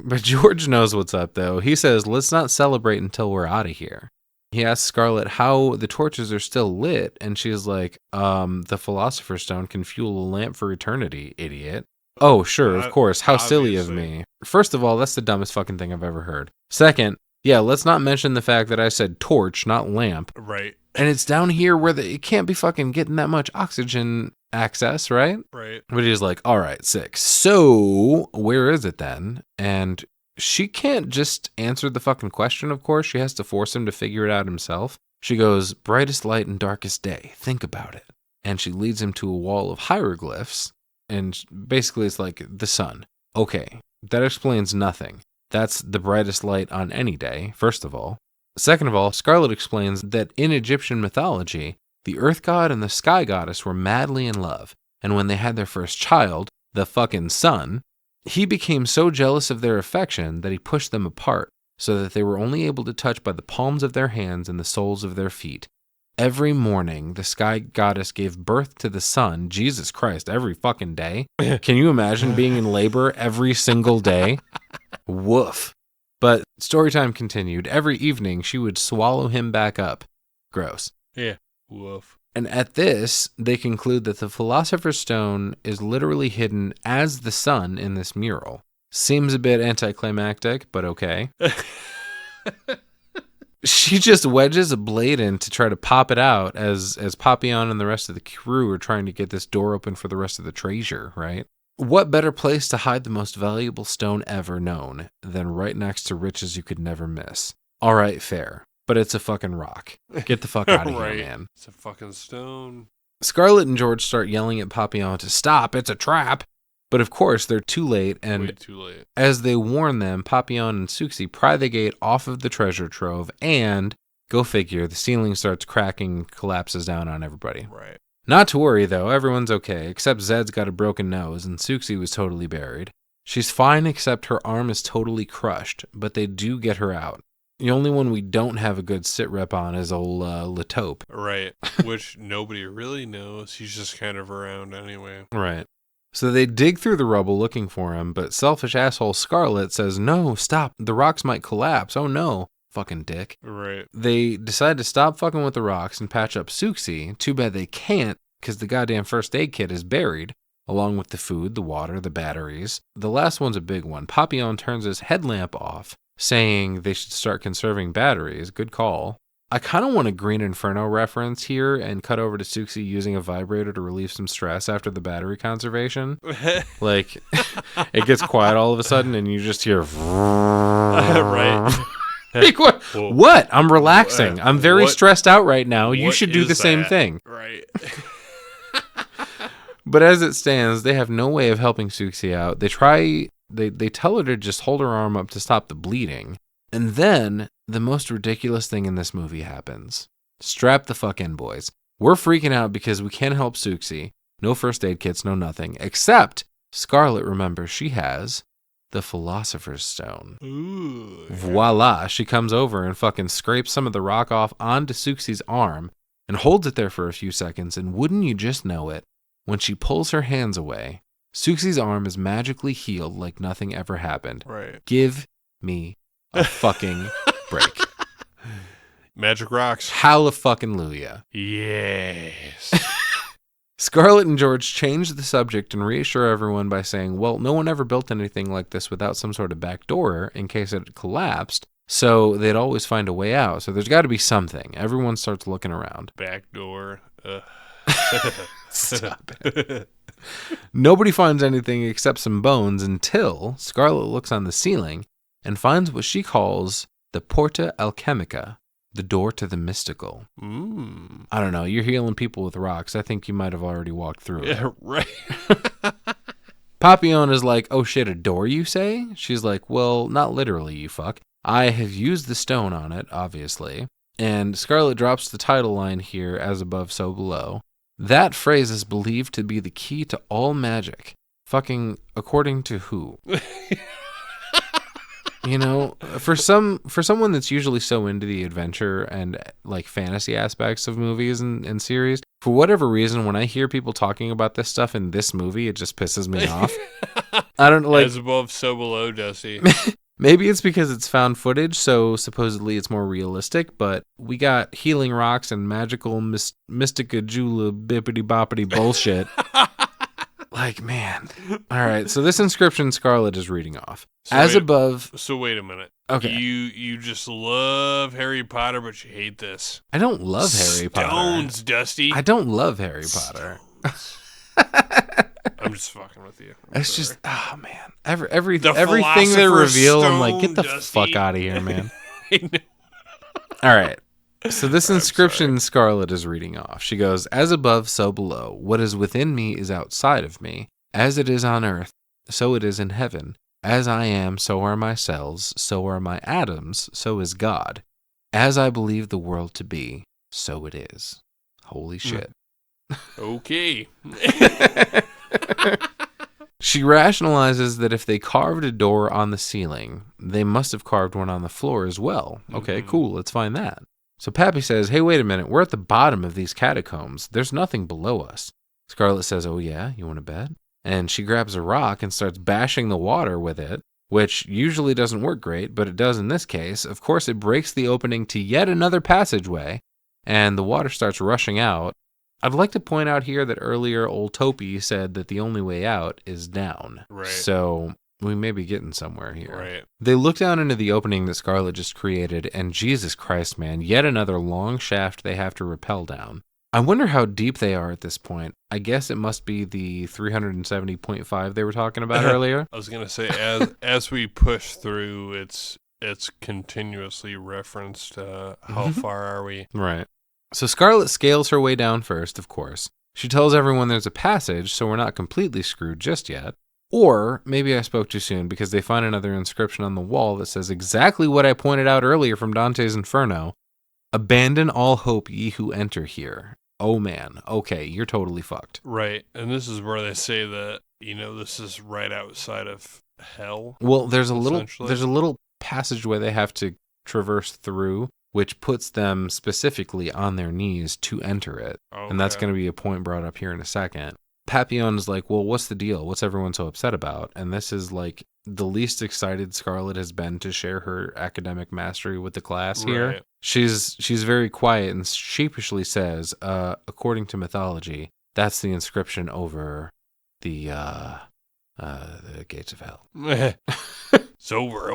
But George knows what's up, though. He says, let's not celebrate until we're out of here. He asks Scarlet how the torches are still lit, and she's like, the Philosopher's Stone can fuel a lamp for eternity, idiot. Oh, sure, of course. How silly of me. First of all, that's the dumbest fucking thing I've ever heard. Second, yeah, let's not mention the fact that I said torch, not lamp. Right. And it's down here where it can't be fucking getting that much oxygen access, right? Right. But he's like, all right, 6. So where is it then? And she can't just answer the fucking question, of course. She has to force him to figure it out himself. She goes, brightest light and darkest day. Think about it. And she leads him to a wall of hieroglyphs. And basically it's like the sun. Okay, that explains nothing. That's the brightest light on any day, first of all. Second of all, Scarlet explains that in Egyptian mythology, the earth god and the sky goddess were madly in love, and when they had their first child, the fucking sun, he became so jealous of their affection that he pushed them apart so that they were only able to touch by the palms of their hands and the soles of their feet. Every morning, the sky goddess gave birth to the sun, Jesus Christ, every fucking day. Can you imagine being in labor every single day? Woof. But storytime continued. Every evening, she would swallow him back up. Gross. Yeah. Woof. And at this, they conclude that the Philosopher's Stone is literally hidden as the sun in this mural. Seems a bit anticlimactic, but okay. She just wedges a blade in to try to pop it out as Papillon and the rest of the crew are trying to get this door open for the rest of the treasure, right? What better place to hide the most valuable stone ever known than right next to riches you could never miss? All right, fair. But it's a fucking rock. Get the fuck out of Right. here, man. It's a fucking stone. Scarlet and George start yelling at Papillon to stop, it's a trap. But of course, they're too late, and way too late. As they warn them, Papillon and Suxi pry the gate off of the treasure trove, and, go figure, the ceiling starts cracking and collapses down on everybody. Right. Not to worry, though, everyone's okay, except Zed's got a broken nose, and Suxi was totally buried. She's fine, except her arm is totally crushed, but they do get her out. The only one we don't have a good sit rep on is old Latope. Right. Which nobody really knows. He's just kind of around anyway. Right. So they dig through the rubble looking for him, but selfish asshole Scarlet says, no, stop, the rocks might collapse, oh no, fucking dick. Right. They decide to stop fucking with the rocks and patch up Suxi. Too bad they can't, because the goddamn first aid kit is buried, along with the food, the water, the batteries. The last one's a big one. Papillon turns his headlamp off, saying they should start conserving batteries. Good call. I kind of want a Green Inferno reference here and cut over to Suxi using a vibrator to relieve some stress after the battery conservation. Like, it gets quiet all of a sudden and you just hear... Right. Like, what? I'm relaxing. I'm very stressed out right now. You should do the same thing. Right. But as it stands, they have no way of helping Suxi out. They tell her to just hold her arm up to stop the bleeding. And then the most ridiculous thing in this movie happens. Strap the fuck in, boys. We're freaking out because we can't help Suxi. No first aid kits, no nothing. Except Scarlet remembers she has the Philosopher's Stone. Ooh. Voila. She comes over and fucking scrapes some of the rock off onto Suxi's arm and holds it there for a few seconds. And wouldn't you just know it, when she pulls her hands away, Suxi's arm is magically healed like nothing ever happened. Right. Give me a fucking break. Magic rocks. Hallelujah. Yes. Scarlet and George change the subject and reassure everyone by saying, well, no one ever built anything like this without some sort of back door in case it collapsed, so they'd always find a way out. So there's got to be something. Everyone starts looking around. Back door. Stop it. Nobody finds anything except some bones until Scarlet looks on the ceiling and finds what she calls the Porta Alchemica, the door to the mystical. I don't know. You're healing people with rocks. I think you might have already walked through it. Yeah, right. Papillon is like, oh shit, a door, you say? She's like, well, not literally, you fuck. I have used the stone on it, obviously. And Scarlet drops the title line here, as above, so below. That phrase is believed to be the key to all magic. Fucking according to who? You know, for someone that's usually so into the adventure and like fantasy aspects of movies and series, for whatever reason, when I hear people talking about this stuff in this movie, it just pisses me off. I don't like. As above, so below, Dusty. Maybe it's because it's found footage, so supposedly it's more realistic, but we got healing rocks and magical mystica jula bippity boppity bullshit. Like, man. All right, so this inscription Scarlet is reading off. So As above... So wait a minute. Okay. You just love Harry Potter, but you hate this. I don't love Harry Potter. Stones, Dusty. I don't love Harry Potter. I'm just fucking with you. It's just, oh man, everything they Philosopher's reveal, I'm like, Stone, get the Dusty. fuck out of here, man. I know. All right. So this inscription Scarlet is reading off. She goes, as above, so below. What is within me is outside of me. As it is on earth, so it is in heaven. As I am, so are my cells, so are my atoms, so is God. As I believe the world to be, so it is. Holy shit. Okay. She rationalizes that if they carved a door on the ceiling, they must have carved one on the floor as well. Okay, cool, let's find that. So Pappy says, hey, wait a minute, we're at the bottom of these catacombs. There's nothing below us. Scarlet says, oh yeah, you want to bet? And she grabs a rock and starts bashing the water with it, which usually doesn't work great, but it does in this case. Of course, it breaks the opening to yet another passageway, and the water starts rushing out. I'd like to point out here that earlier old Topi said that the only way out is down. Right. So we may be getting somewhere here. Right. They look down into the opening that Scarlet just created, and Jesus Christ, man, yet another long shaft they have to rappel down. I wonder how deep they are at this point. I guess it must be the 370.5 they were talking about earlier. I was gonna say, as we push through, it's continuously referenced. How far are we? Right. So Scarlet scales her way down first, of course. She tells everyone there's a passage, so we're not completely screwed just yet. Or maybe I spoke too soon because they find another inscription on the wall that says exactly what I pointed out earlier from Dante's Inferno. Abandon all hope, ye who enter here. Oh man, okay, you're totally fucked. Right, and this is where they say that, this is right outside of hell. Well, there's a little passageway they have to traverse through, which puts them specifically on their knees to enter it. Okay. And that's going to be a point brought up here in a second. Papillon's like, well, what's the deal? What's everyone so upset about? And this is like the least excited Scarlet has been to share her academic mastery with the class here. Right. She's very quiet and sheepishly says, according to mythology, that's the inscription over the gates of hell. It's over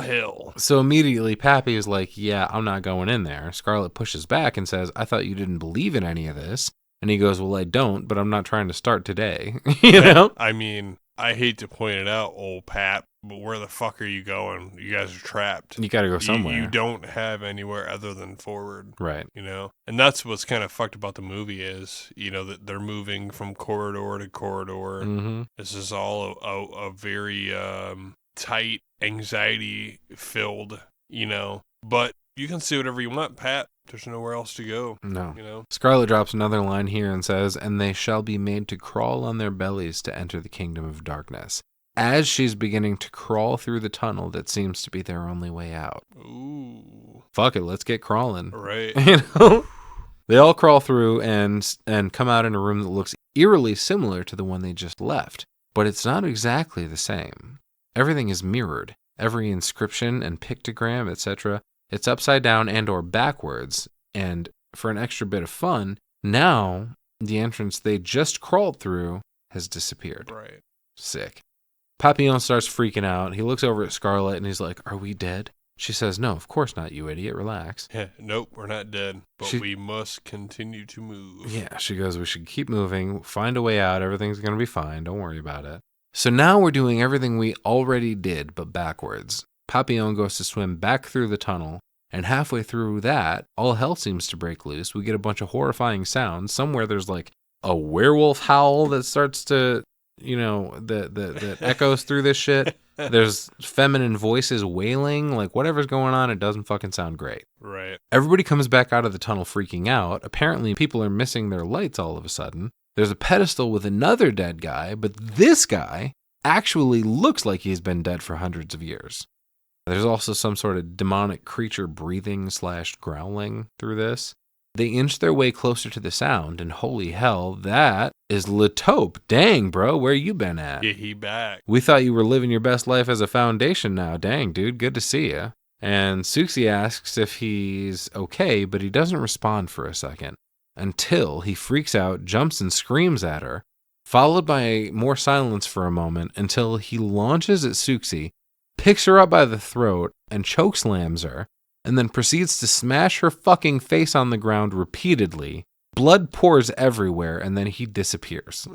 hell. So immediately Pappy is like, yeah, I'm not going in there. Scarlet pushes back and says, I thought you didn't believe in any of this. And he goes, well, I don't, but I'm not trying to start today. you know? I mean, I hate to point it out, old Pap, but where the fuck are you going? You guys are trapped. You got to go somewhere. You don't have anywhere other than forward. Right. And that's what's kind of fucked about the movie is, that they're moving from corridor to corridor. Mm-hmm. This is all a very tight, anxiety-filled, But you can see whatever you want, Pat. There's nowhere else to go. No. Scarlet drops another line here and says, and they shall be made to crawl on their bellies to enter the kingdom of darkness. As she's beginning to crawl through the tunnel that seems to be their only way out. Ooh. Fuck it, let's get crawling. Right. They all crawl through and come out in a room that looks eerily similar to the one they just left. But it's not exactly the same. Everything is mirrored. Every inscription and pictogram, etc., it's upside down and or backwards, and for an extra bit of fun, now the entrance they just crawled through has disappeared. Right. Sick. Papillon starts freaking out. He looks over at Scarlet and he's like, are we dead? She says, no, of course not, you idiot. Relax. Nope, we're not dead, but we must continue to move. Yeah, she goes, we should keep moving, find a way out. Everything's going to be fine. Don't worry about it. So now we're doing everything we already did, but backwards. Papillon goes to swim back through the tunnel, and halfway through that, all hell seems to break loose. We get a bunch of horrifying sounds. Somewhere there's like a werewolf howl that starts to, that echoes through this shit. There's feminine voices wailing. Like, whatever's going on, it doesn't fucking sound great. Right. Everybody comes back out of the tunnel freaking out. Apparently, people are missing their lights all of a sudden. There's a pedestal with another dead guy, but this guy actually looks like he's been dead for hundreds of years. There's also some sort of demonic creature breathing/growling through this. They inch their way closer to the sound, and holy hell, that is Latope. Dang, bro, where you been at? Yeah, he back. We thought you were living your best life as a foundation now. Dang, dude, good to see you. And Suxi asks if he's okay, but he doesn't respond for a second. Until he freaks out, jumps and screams at her, followed by more silence for a moment until he launches at Suxi, picks her up by the throat, and chokeslams her, and then proceeds to smash her fucking face on the ground repeatedly. Blood pours everywhere, and then he disappears.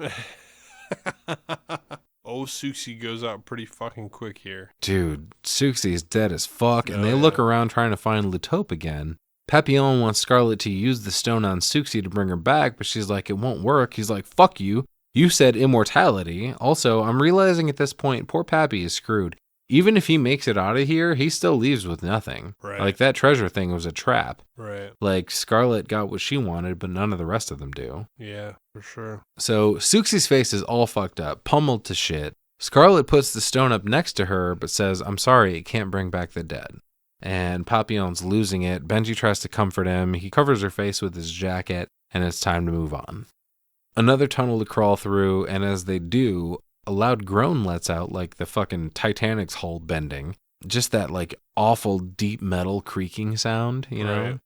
Suxi goes out pretty fucking quick here. Dude, Suxi's dead as fuck, and they look around trying to find Latope again. Papillon wants Scarlet to use the stone on Suxi to bring her back, but she's like, it won't work. He's like, fuck you. You said immortality. Also, I'm realizing at this point, poor Pappy is screwed. Even if he makes it out of here, he still leaves with nothing. Right. Like, that treasure thing was a trap. Right. Like, Scarlet got what she wanted, but none of the rest of them do. Yeah, for sure. So, Suxi's face is all fucked up, pummeled to shit. Scarlet puts the stone up next to her, but says, I'm sorry, it can't bring back the dead. And Papillon's losing it. Benji tries to comfort him. He covers her face with his jacket, and it's time to move on. Another tunnel to crawl through, and as they do, a loud groan lets out like the fucking Titanic's hull bending. Just that like awful deep metal creaking sound, you know? Right.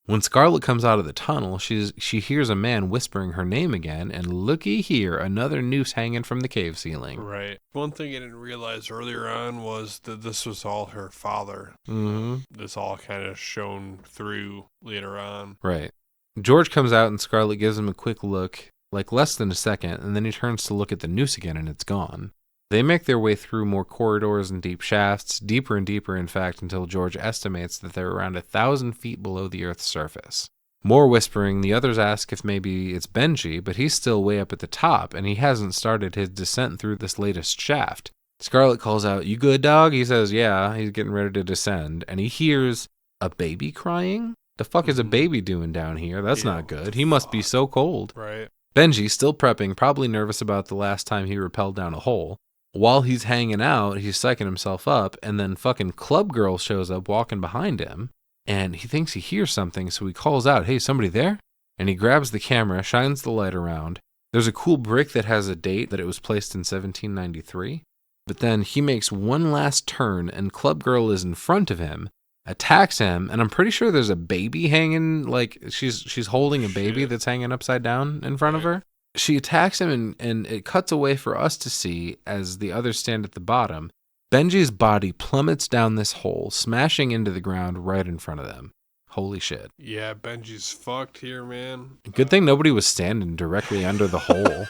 When Scarlet comes out of the tunnel, she hears a man whispering her name again, and looky here, another noose hanging from the cave ceiling. Right. One thing I didn't realize earlier on was that this was all her father. Mm-hmm. This all kind of shown through later on. Right. George comes out and Scarlet gives him a quick look, like less than a second, and then he turns to look at the noose again and it's gone. They make their way through more corridors and deep shafts, deeper and deeper in fact, until George estimates that they're around 1,000 feet below the Earth's surface. More whispering, the others ask if maybe it's Benji, but he's still way up at the top, and he hasn't started his descent through this latest shaft. Scarlet calls out, "You good, dog?" He says, "Yeah," he's getting ready to descend, and he hears a baby crying? The fuck is a baby doing down here? That's not good. He must be so cold. Right. Benji, still prepping, probably nervous about the last time he rappelled down a hole. While he's hanging out, he's psyching himself up, and then fucking Club Girl shows up walking behind him, and he thinks he hears something, so he calls out, "Hey, somebody there?" And he grabs the camera, shines the light around. There's a cool brick that has a date that it was placed in 1793. But then he makes one last turn, and Club Girl is in front of him, attacks him, and I'm pretty sure there's a baby hanging, like she's holding a baby that's hanging upside down in front of her. She attacks him, and it cuts away for us to see as the others stand at the bottom. Benji's body plummets down this hole, smashing into the ground right in front of them. Holy shit. Yeah, Benji's fucked here, man. Good thing nobody was standing directly under the hole.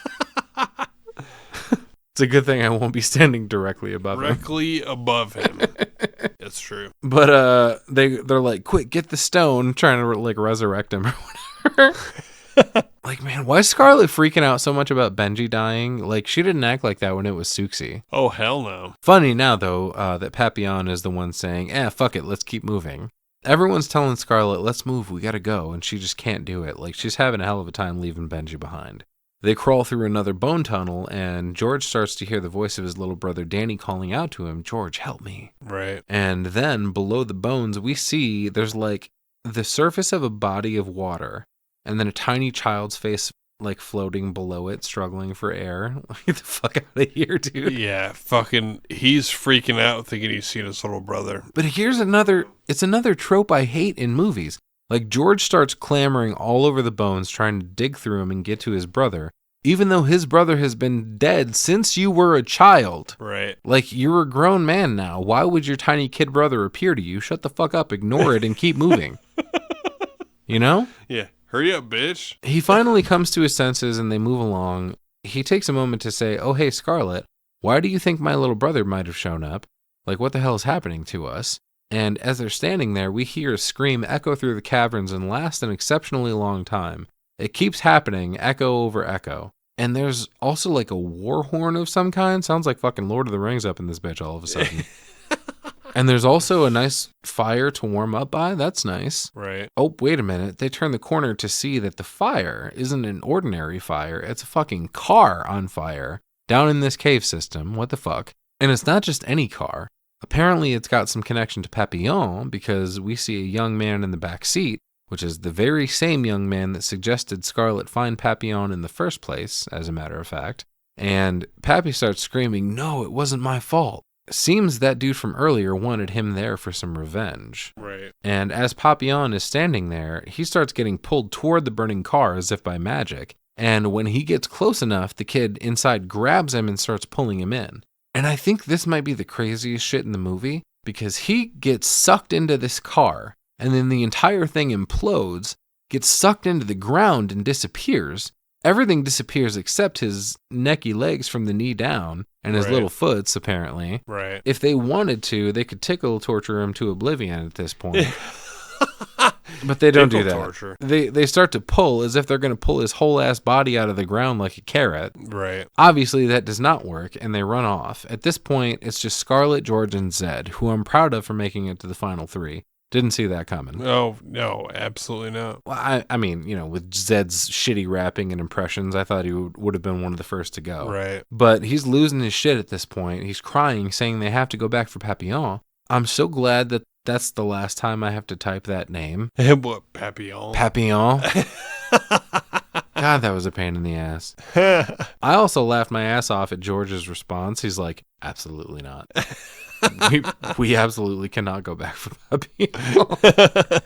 It's a good thing I won't be standing directly above him. Directly above him. That's true. But they're like, "Quick, get the stone," trying to like resurrect him or whatever. Like, man, why is Scarlet freaking out so much about Benji dying? Like, she didn't act like that when it was Suxi. Oh, hell no. Funny now, though, that Papillon is the one saying, fuck it, let's keep moving. Everyone's telling Scarlet, "Let's move, we gotta go," and she just can't do it. Like, she's having a hell of a time leaving Benji behind. They crawl through another bone tunnel, and George starts to hear the voice of his little brother Danny calling out to him, "George, help me." Right. And then, below the bones, we see there's like the surface of a body of water, and then a tiny child's face like floating below it, struggling for air. Get the fuck out of here, dude. Yeah, fucking, he's freaking out thinking he's seen his little brother. But here's another trope I hate in movies. Like, George starts clambering all over the bones, trying to dig through them and get to his brother, even though his brother has been dead since you were a child. Right. Like, you're a grown man now. Why would your tiny kid brother appear to you? Shut the fuck up, ignore it, and keep moving. You know? Yeah. Hurry up, bitch. He finally comes to his senses and they move along. He takes a moment to say, "Oh, hey, Scarlet, why do you think my little brother might have shown up? Like, what the hell is happening to us?" And as they're standing there, we hear a scream echo through the caverns and last an exceptionally long time. It keeps happening, echo over echo. And there's also like a war horn of some kind. Sounds like fucking Lord of the Rings up in this bitch all of a sudden. And there's also a nice fire to warm up by. That's nice. Right. Oh, wait a minute. They turn the corner to see that the fire isn't an ordinary fire. It's a fucking car on fire down in this cave system. What the fuck? And it's not just any car. Apparently, it's got some connection to Papillon because we see a young man in the back seat, which is the very same young man that suggested Scarlet find Papillon in the first place, as a matter of fact. And Pappy starts screaming, "No, it wasn't my fault." Seems that dude from earlier wanted him there for some revenge. Right. And as Papillon is standing there, he starts getting pulled toward the burning car as if by magic. And when he gets close enough, the kid inside grabs him and starts pulling him in. And I think this might be the craziest shit in the movie, because he gets sucked into this car, and then the entire thing implodes, gets sucked into the ground and disappears. Everything disappears except his necky legs from the knee down, and his little foots, apparently. Right. If they wanted to, they could tickle torture him to oblivion at this point. But they don't do that. Torture. They start to pull as if they're going to pull his whole ass body out of the ground like a carrot. Right. Obviously, that does not work, and they run off. At this point, it's just Scarlet, George, and Zed, who I'm proud of for making it to the final three. Didn't see that coming. Oh, no, absolutely not. Well, I mean, you know, with Zed's shitty rapping and impressions, I thought he would have been one of the first to go. Right. But he's losing his shit at this point. He's crying, saying they have to go back for Papillon. I'm so glad that that's the last time I have to type that name. What, Papillon? Papillon. God, that was a pain in the ass. I also laughed my ass off at George's response. He's like, "Absolutely not. we absolutely cannot go back for Papillon."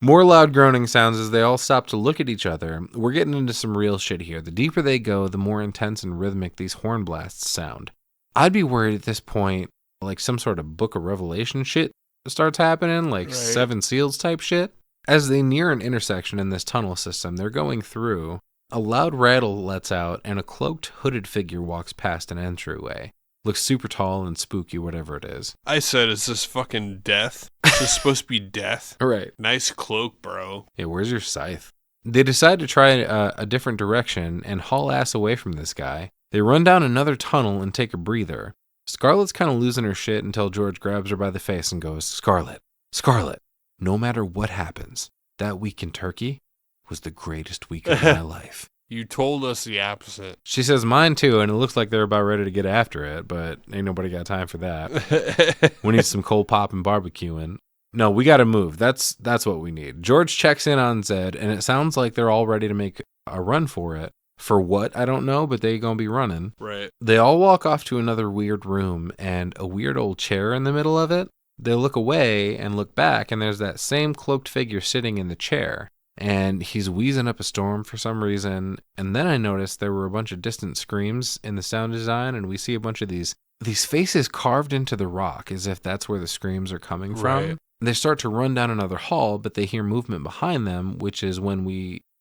More loud groaning sounds as they all stop to look at each other. We're getting into some real shit here. The deeper they go, the more intense and rhythmic these horn blasts sound. I'd be worried at this point, like some sort of Book of Revelation shit starts happening, like Seven Seals type shit. As they near an intersection in this tunnel system they're going through, a loud rattle lets out and a cloaked, hooded figure walks past an entryway. Looks super tall and spooky, whatever it is. I said, is this fucking death? Is this supposed to be death? All right. Nice cloak, bro. Yeah, where's your scythe? They decide to try a different direction and haul ass away from this guy. They run down another tunnel and take a breather. Scarlett's kind of losing her shit until George grabs her by the face and goes, Scarlett, no matter what happens, that week in Turkey was the greatest week of my life. You told us the opposite. She says mine too, and it looks like they're about ready to get after it, but ain't nobody got time for that. We need some cold pop and barbecuing. No, we got to move. That's what we need. George checks in on Zed, and it sounds like they're all ready to make a run for it. For what, I don't know, but they gonna be running. Right. They all walk off to another weird room, and a weird old chair in the middle of it. They look away and look back, and there's that same cloaked figure sitting in the chair. And he's wheezing up a storm for some reason. And then I noticed there were a bunch of distant screams in the sound design, and we see a bunch of these faces carved into the rock, as if that's where the screams are coming from. Right. They start to run down another hall, but they hear movement behind them, which is when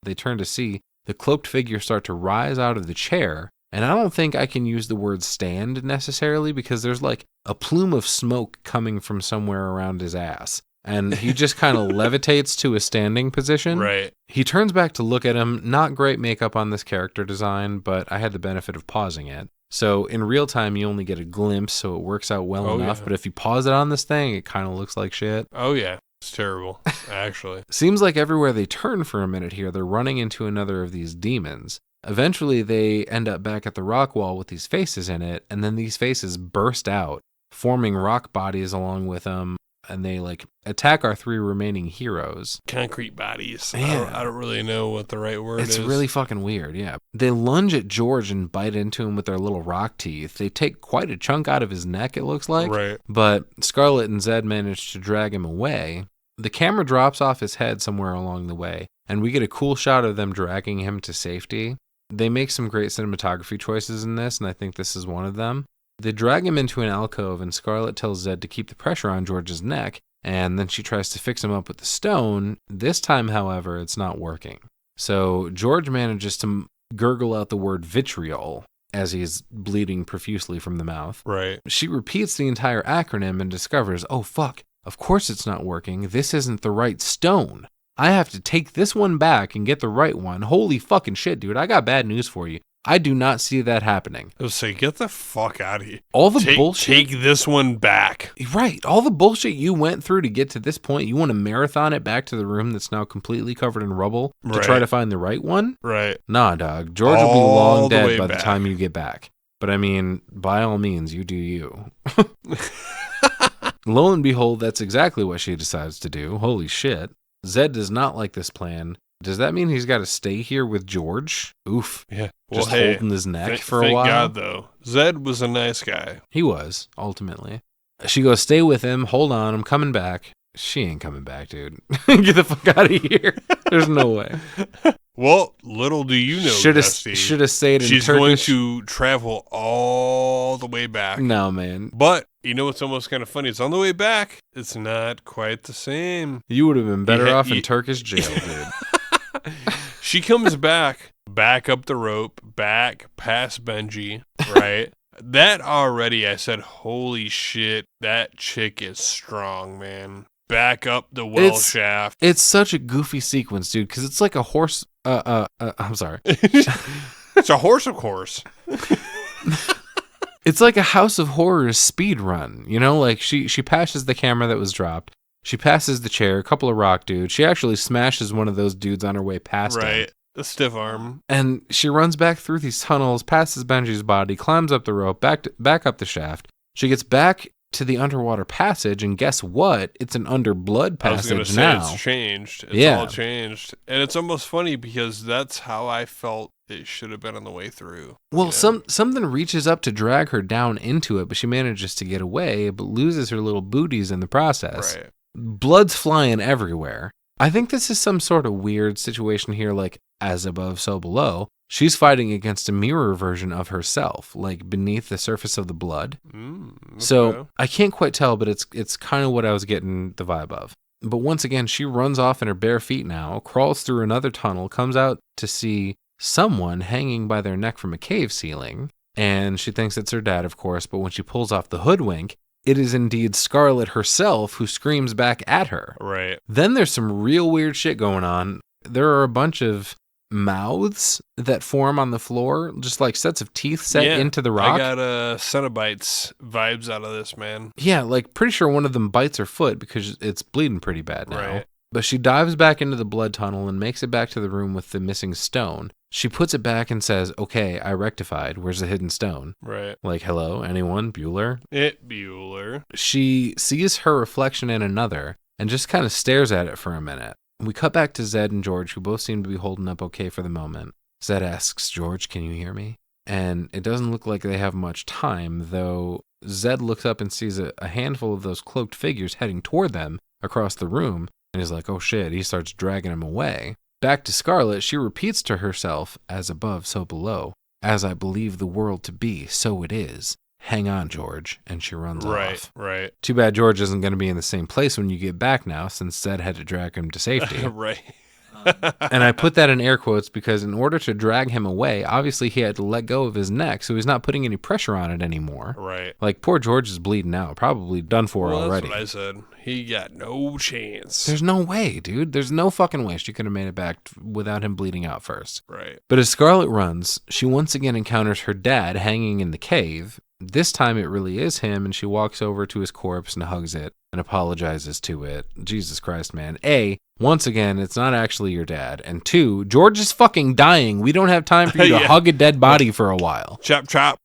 they turn to see the cloaked figure start to rise out of the chair. And I don't think I can use the word stand necessarily, because there's like a plume of smoke coming from somewhere around his ass. And he just kind of levitates to a standing position. Right. He turns back to look at him. Not great makeup on this character design, but I had the benefit of pausing it. So in real time, you only get a glimpse, so it works out well enough. Yeah. But if you pause it on this thing, it kind of looks like shit. Oh, yeah. It's terrible, actually. Seems like everywhere they turn for a minute here, they're running into another of these demons. Eventually, they end up back at the rock wall with these faces in it, and then these faces burst out, forming rock bodies along with them, and they like attack our three remaining heroes. Concrete bodies. Yeah. I don't really know what the right word is. It's really fucking weird, yeah. They lunge at George and bite into him with their little rock teeth. They take quite a chunk out of his neck, it looks like. Right. But Scarlett and Zed manage to drag him away. The camera drops off his head somewhere along the way, and we get a cool shot of them dragging him to safety. They make some great cinematography choices in this, and I think this is one of them. They drag him into an alcove, and Scarlett tells Zed to keep the pressure on George's neck, and then she tries to fix him up with the stone. This time, however, it's not working. So George manages to gurgle out the word vitriol as he's bleeding profusely from the mouth. Right. She repeats the entire acronym and discovers, oh fuck, of course it's not working. This isn't the right stone. I have to take this one back and get the right one. Holy fucking shit, dude. I got bad news for you. I do not see that happening. I was say, get the fuck out of here. All the bullshit. Take this one back. Right. All the bullshit you went through to get to this point, you want to marathon it back to the room that's now completely covered in rubble to try to find the right one? Right. Nah, dog. George will be long dead by the time you get back. But I mean, by all means, you do you. Lo and behold, that's exactly what she decides to do. Holy shit. Zed does not like this plan. Does that mean he's got to stay here with George? Oof. Yeah. Well, just holding his neck for a while? Thank God, though. Zed was a nice guy. He was, ultimately. She goes, stay with him. Hold on. I'm coming back. She ain't coming back, dude. Get the fuck out of here. There's no way. Well, little do you know, should have stayed in She's Turkish. going to travel all the way back. No, man. But you know what's almost kind of funny? It's on the way back. It's not quite the same. You would have been better off in Turkish jail, dude. She comes back up the rope, back past Benji, right? That already, I said, holy shit, that chick is strong, man. Back up the well shaft. It's such a goofy sequence, dude, because it's like a horse. I'm sorry. It's a horse, of course. It's like a House of Horrors speed run, you know? Like she passes the camera that was dropped. She passes the chair, a couple of rock dudes. She actually smashes one of those dudes on her way past him. Right, a stiff arm. And she runs back through these tunnels, passes Benji's body, climbs up the rope, back up the shaft. She gets back to the underwater passage, and guess what? It's an under blood passage now. I was going to say, it's changed. It's all changed. And it's almost funny because that's how I felt it should have been on the way through. Well, something reaches up to drag her down into it, but she manages to get away, but loses her little booties in the process. Right. Blood's flying everywhere. I think this is some sort of weird situation here, like as above, so below. She's fighting against a mirror version of herself, like beneath the surface of the blood. Okay. So I can't quite tell, but it's kind of what I was getting the vibe of. But once again, she runs off in her bare feet now, crawls through another tunnel, comes out to see someone hanging by their neck from a cave ceiling, and she thinks it's her dad, of course, but when she pulls off the hoodwink, it is indeed Scarlet herself who screams back at her. Right. Then there's some real weird shit going on. There are a bunch of mouths that form on the floor, just like sets of teeth set into the rock. I got Cenobites vibes out of this, man. Yeah, like pretty sure one of them bites her foot because it's bleeding pretty bad now. Right. But she dives back into the blood tunnel and makes it back to the room with the missing stone. She puts it back and says, okay, I rectified. Where's the hidden stone? Right. Like, hello, anyone? Bueller? Bueller. She sees her reflection in another and just kind of stares at it for a minute. We cut back to Zed and George, who both seem to be holding up okay for the moment. Zed asks, George, can you hear me? And it doesn't look like they have much time, though Zed looks up and sees a handful of those cloaked figures heading toward them across the room. And he's like, oh shit, he starts dragging him away. Back to Scarlet, she repeats to herself, as above, so below. As I believe the world to be, so it is. Hang on, George. And she runs off. Right. Too bad George isn't going to be in the same place when you get back now, since Zed had to drag him to safety. Right. And I put that in air quotes because in order to drag him away, obviously he had to let go of his neck, so he's not putting any pressure on it anymore. Right. Like, poor George is bleeding out, probably done for already. That's what I said. He got no chance. There's no way, dude. There's no fucking way she could have made it back without him bleeding out first. Right. But as Scarlet runs, she once again encounters her dad hanging in the cave. This time it really is him, and she walks over to his corpse and hugs it and apologizes to it. Jesus Christ, man. A, once again, it's not actually your dad. And 2, George is fucking dying. We don't have time for you to hug a dead body for a while. Chop, chop.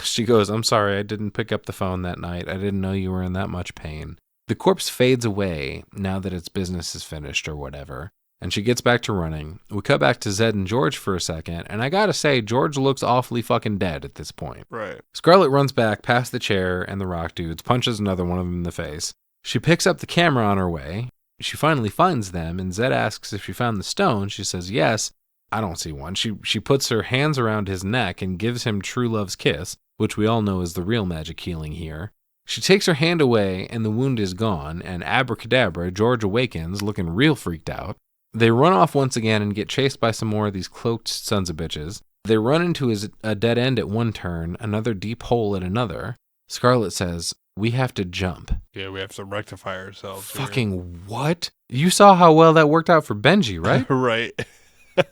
She goes, I'm sorry, I didn't pick up the phone that night. I didn't know you were in that much pain. The corpse fades away now that its business is finished or whatever, and she gets back to running. We cut back to Zed and George for a second, and I gotta say, George looks awfully fucking dead at this point. Right. Scarlet runs back past the chair and the rock dudes, punches another one of them in the face. She picks up the camera on her way. She finally finds them, and Zed asks if she found the stone. She says yes. I don't see one. She puts her hands around his neck and gives him true love's kiss, which we all know is the real magic healing here. She takes her hand away, and the wound is gone, and abracadabra, George awakens, looking real freaked out. They run off once again and get chased by some more of these cloaked sons of bitches. They run into a dead end at one turn, another deep hole at another. Scarlet says, we have to jump. Yeah, we have to rectify ourselves. Fucking what? You saw how well that worked out for Benji, right? Right.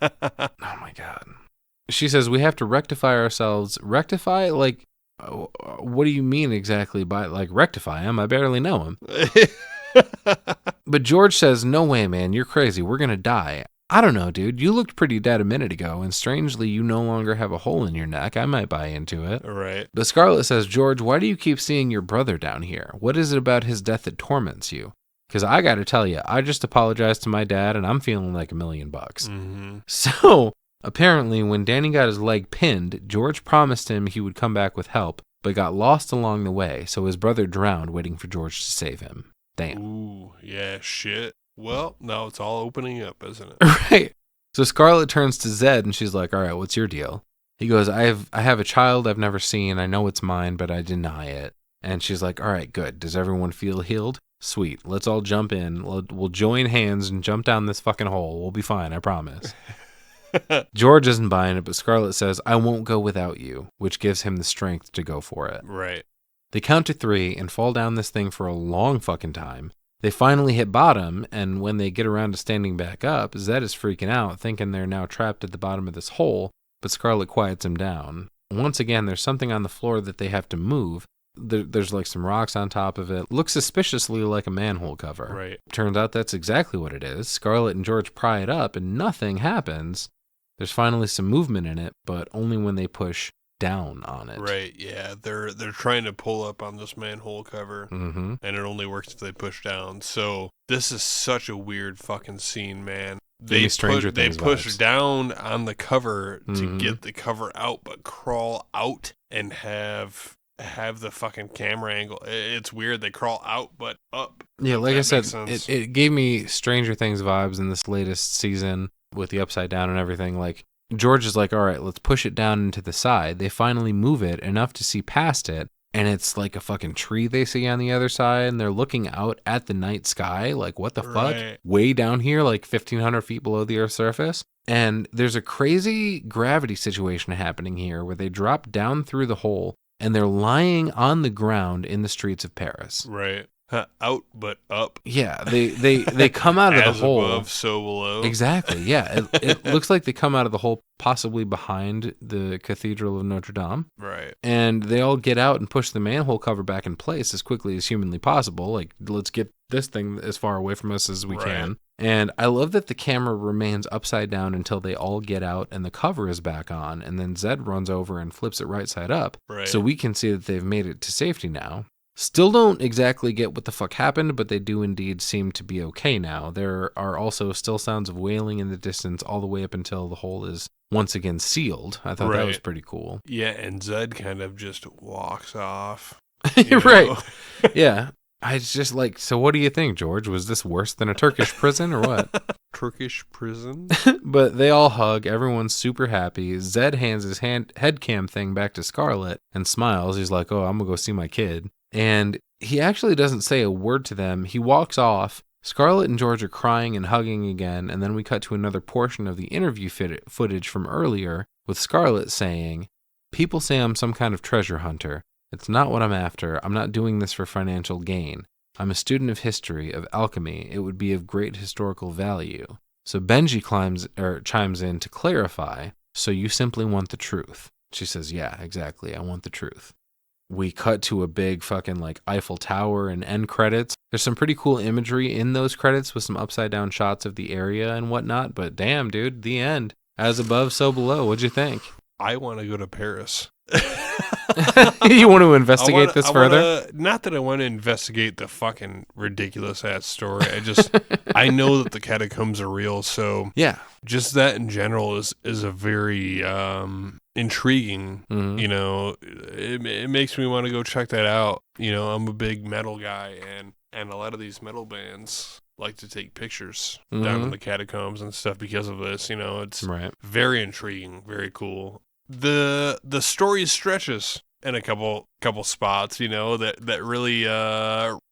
Oh my God. She says, we have to rectify ourselves. Rectify? Like, what do you mean exactly by, like, rectify him? I barely know him. But George says, no way, man, you're crazy. We're going to die. I don't know, dude. You looked pretty dead a minute ago, and strangely, you no longer have a hole in your neck. I might buy into it. Right. But Scarlet says, George, why do you keep seeing your brother down here? What is it about his death that torments you? Because I got to tell you, I just apologized to my dad, and I'm feeling like $1 million. Mm-hmm. So, apparently, when Danny got his leg pinned, George promised him he would come back with help, but got lost along the way, so his brother drowned waiting for George to save him. Damn. Ooh, yeah, shit. Well, now it's all opening up, isn't it? Right. So Scarlet turns to Zed, and she's like, all right, what's your deal? He goes, I have a child I've never seen. I know it's mine, but I deny it. And she's like, all right, good. Does everyone feel healed? Sweet. Let's all jump in. We'll join hands and jump down this fucking hole. We'll be fine, I promise. George isn't buying it, but Scarlet says, I won't go without you, which gives him the strength to go for it. Right. They count to 3 and fall down this thing for a long fucking time. They finally hit bottom, and when they get around to standing back up, Zed is freaking out, thinking they're now trapped at the bottom of this hole, but Scarlet quiets him down. Once again, there's something on the floor that they have to move. There's like some rocks on top of it. Looks suspiciously like a manhole cover. Right. Turns out that's exactly what it is. Scarlet and George pry it up, and nothing happens. There's finally some movement in it, but only when they push down on it. Right, yeah. They're trying to pull up on this manhole cover, Mm-hmm. and it only works if they push down. So this is such a weird fucking scene, man. Give me Stranger They Things push vibes. down on the cover to Mhm. get the cover out, but crawl out and have the fucking camera angle. It's weird. They crawl out, but up. Yeah, like I That said, makes sense. it gave me Stranger Things vibes in this latest season with the upside down and everything. Like, George is like, all right, let's push it down into the side. They finally move it enough to see past it, and it's like a fucking tree they see on the other side, and they're looking out at the night sky, like, what the fuck? Way down here, like 1,500 feet below the Earth's surface. And there's a crazy gravity situation happening here where they drop down through the hole, and they're lying on the ground in the streets of Paris. Right. Out but up. Yeah, they come out of the hole. As above, so below. Exactly, yeah. It looks like they come out of the hole possibly behind the Cathedral of Notre Dame. Right. And they all get out and push the manhole cover back in place as quickly as humanly possible. Like, let's get this thing as far away from us as we can. And I love that the camera remains upside down until they all get out and the cover is back on. And then Zed runs over and flips it right side up. Right. So we can see that they've made it to safety now. Still don't exactly get what the fuck happened, but they do indeed seem to be okay now. There are also still sounds of wailing in the distance all the way up until the hole is once again sealed. I thought that was pretty cool. Yeah, and Zed kind of just walks off. Right. Yeah. I just like, so what do you think, George? Was this worse than a Turkish prison or what? Turkish prison? But they all hug. Everyone's super happy. Zed hands his head cam thing back to Scarlett and smiles. He's like, oh, I'm going to go see my kid. And he actually doesn't say a word to them. He walks off. Scarlett and George are crying and hugging again, and then we cut to another portion of the interview footage from earlier with Scarlett saying, people say I'm some kind of treasure hunter. It's not what I'm after. I'm not doing this for financial gain. I'm a student of history, of alchemy. It would be of great historical value. So Benji chimes in to clarify, so you simply want the truth. She says, yeah, exactly. I want the truth. We cut to a big fucking like Eiffel Tower and end credits. There's some pretty cool imagery in those credits with some upside down shots of the area and whatnot. But damn, dude, the end. As above, so below. What'd you think? I want to go to Paris. You want to investigate this further? Not that I want to investigate the fucking ridiculous ass story. I know that the catacombs are real. So yeah, just that in general is a very intriguing. Mm-hmm. You know, it makes me want to go check that out. You know, I'm a big metal guy, and a lot of these metal bands like to take pictures down in the catacombs and stuff because of this. You know, it's very intriguing, very cool. The story stretches in a couple spots, you know, that really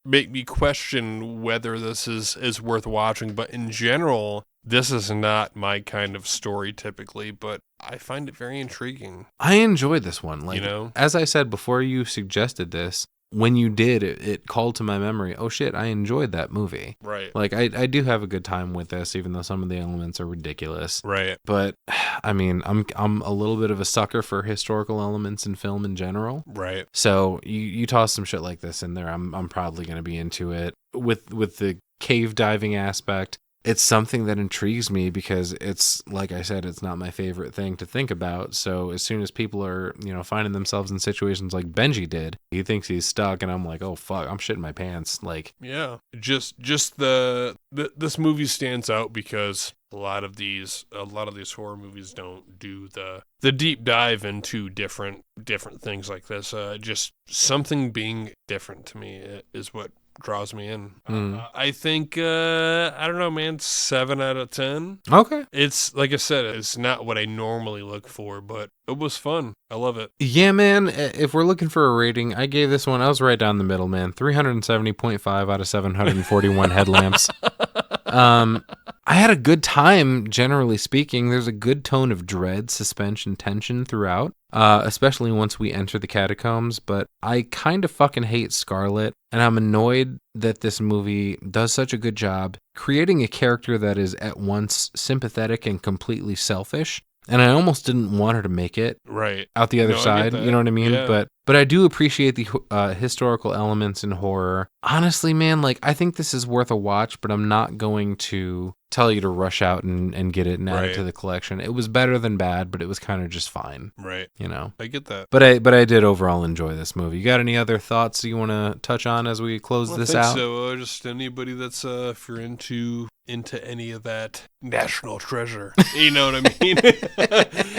make me question whether this is worth watching. But in general, this is not my kind of story typically, but I find it very intriguing. I enjoyed this one. Like, you know, as I said before you suggested this, when you did, it called to my memory, oh shit, I enjoyed that movie. Right. Like, I do have a good time with this, even though some of the elements are ridiculous. Right. But, I mean, I'm a little bit of a sucker for historical elements in film in general. Right. So, you toss some shit like this in there, I'm probably going to be into it. With the cave diving aspect, it's something that intrigues me because it's, like I said, it's not my favorite thing to think about. So as soon as people are, you know, finding themselves in situations like Benji did, he thinks he's stuck, and I'm like, oh fuck, I'm shitting my pants. Like, yeah, just this movie stands out because a lot of these horror movies don't do the deep dive into different things like this. Just something being different to me is what draws me in. I think I don't know, man, 7 out of 10. Okay. It's like I said, it's not what I normally look for, but it was fun. I love it. Yeah, man. If we're looking for a rating, I gave this one, I was right down the middle, man. 370.5 out of 741 headlamps. I had a good time, generally speaking. There's a good tone of dread, suspense, and tension throughout, especially once we enter the catacombs. But I kind of fucking hate Scarlett, and I'm annoyed that this movie does such a good job creating a character that is at once sympathetic and completely selfish. And I almost didn't want her to make it out the other side. You know what I mean? Yeah. But I do appreciate the historical elements in horror. Honestly, man, like, I think this is worth a watch, but I'm not going to tell you to rush out and get it and add it to the collection. It was better than bad, but it was kind of just fine. Right. You know? I get that. But I did overall enjoy this movie. You got any other thoughts you want to touch on as we close this out? So just anybody that's if you're into any of that national treasure, you know what I mean?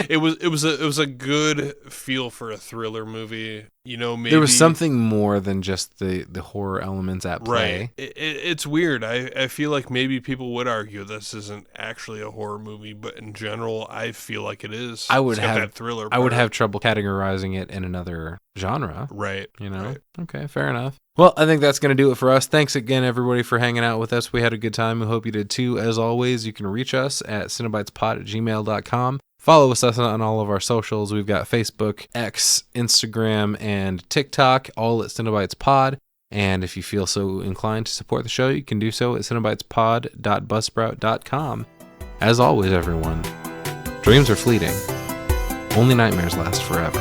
it was a good feel for a thriller movie. You know, maybe there was something more than just the horror elements at play. Right. It's weird. I feel like maybe people would argue this isn't actually a horror movie, but in general, I feel like it is. I would it's got have that thriller. I would have trouble categorizing it in another genre. Right. Right. Okay, fair enough. Well, I think that's going to do it for us. Thanks again, everybody, for hanging out with us. We had a good time. We hope you did too. As always, you can reach us at cinebitespod@gmail.com. Follow us on all of our socials. We've got Facebook, X, Instagram, and TikTok, all at CinebitesPod. And if you feel so inclined to support the show, you can do so at cinebitespod.buzzsprout.com. As always, everyone, dreams are fleeting. Only nightmares last forever.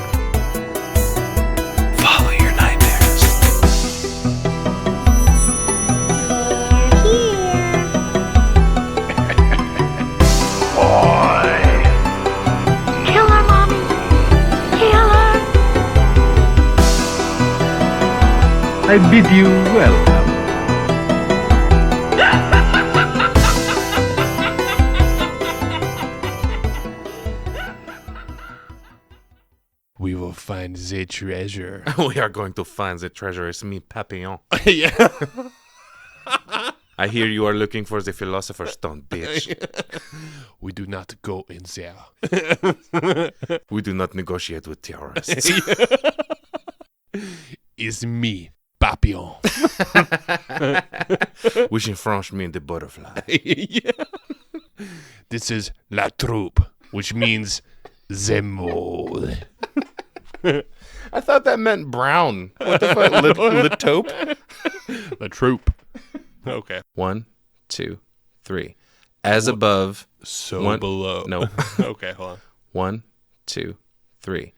Follow your nightmares. Boy. Kill her, Mommy. Kill her. I bid you welcome. We will find the treasure. We are going to find the treasure. It's me, Papillon. Yeah. I hear you are looking for the Philosopher's Stone, bitch. We do not go in there. We do not negotiate with terrorists. It's me, Papillon. Wishing French me the butterfly. Yeah. This is La Troupe, which means the mole. I thought that meant brown. What the fuck? Le taupe? La Troupe. Okay. 1, 2, 3. As above. So below. No. Okay, hold on. 1, 2, 3.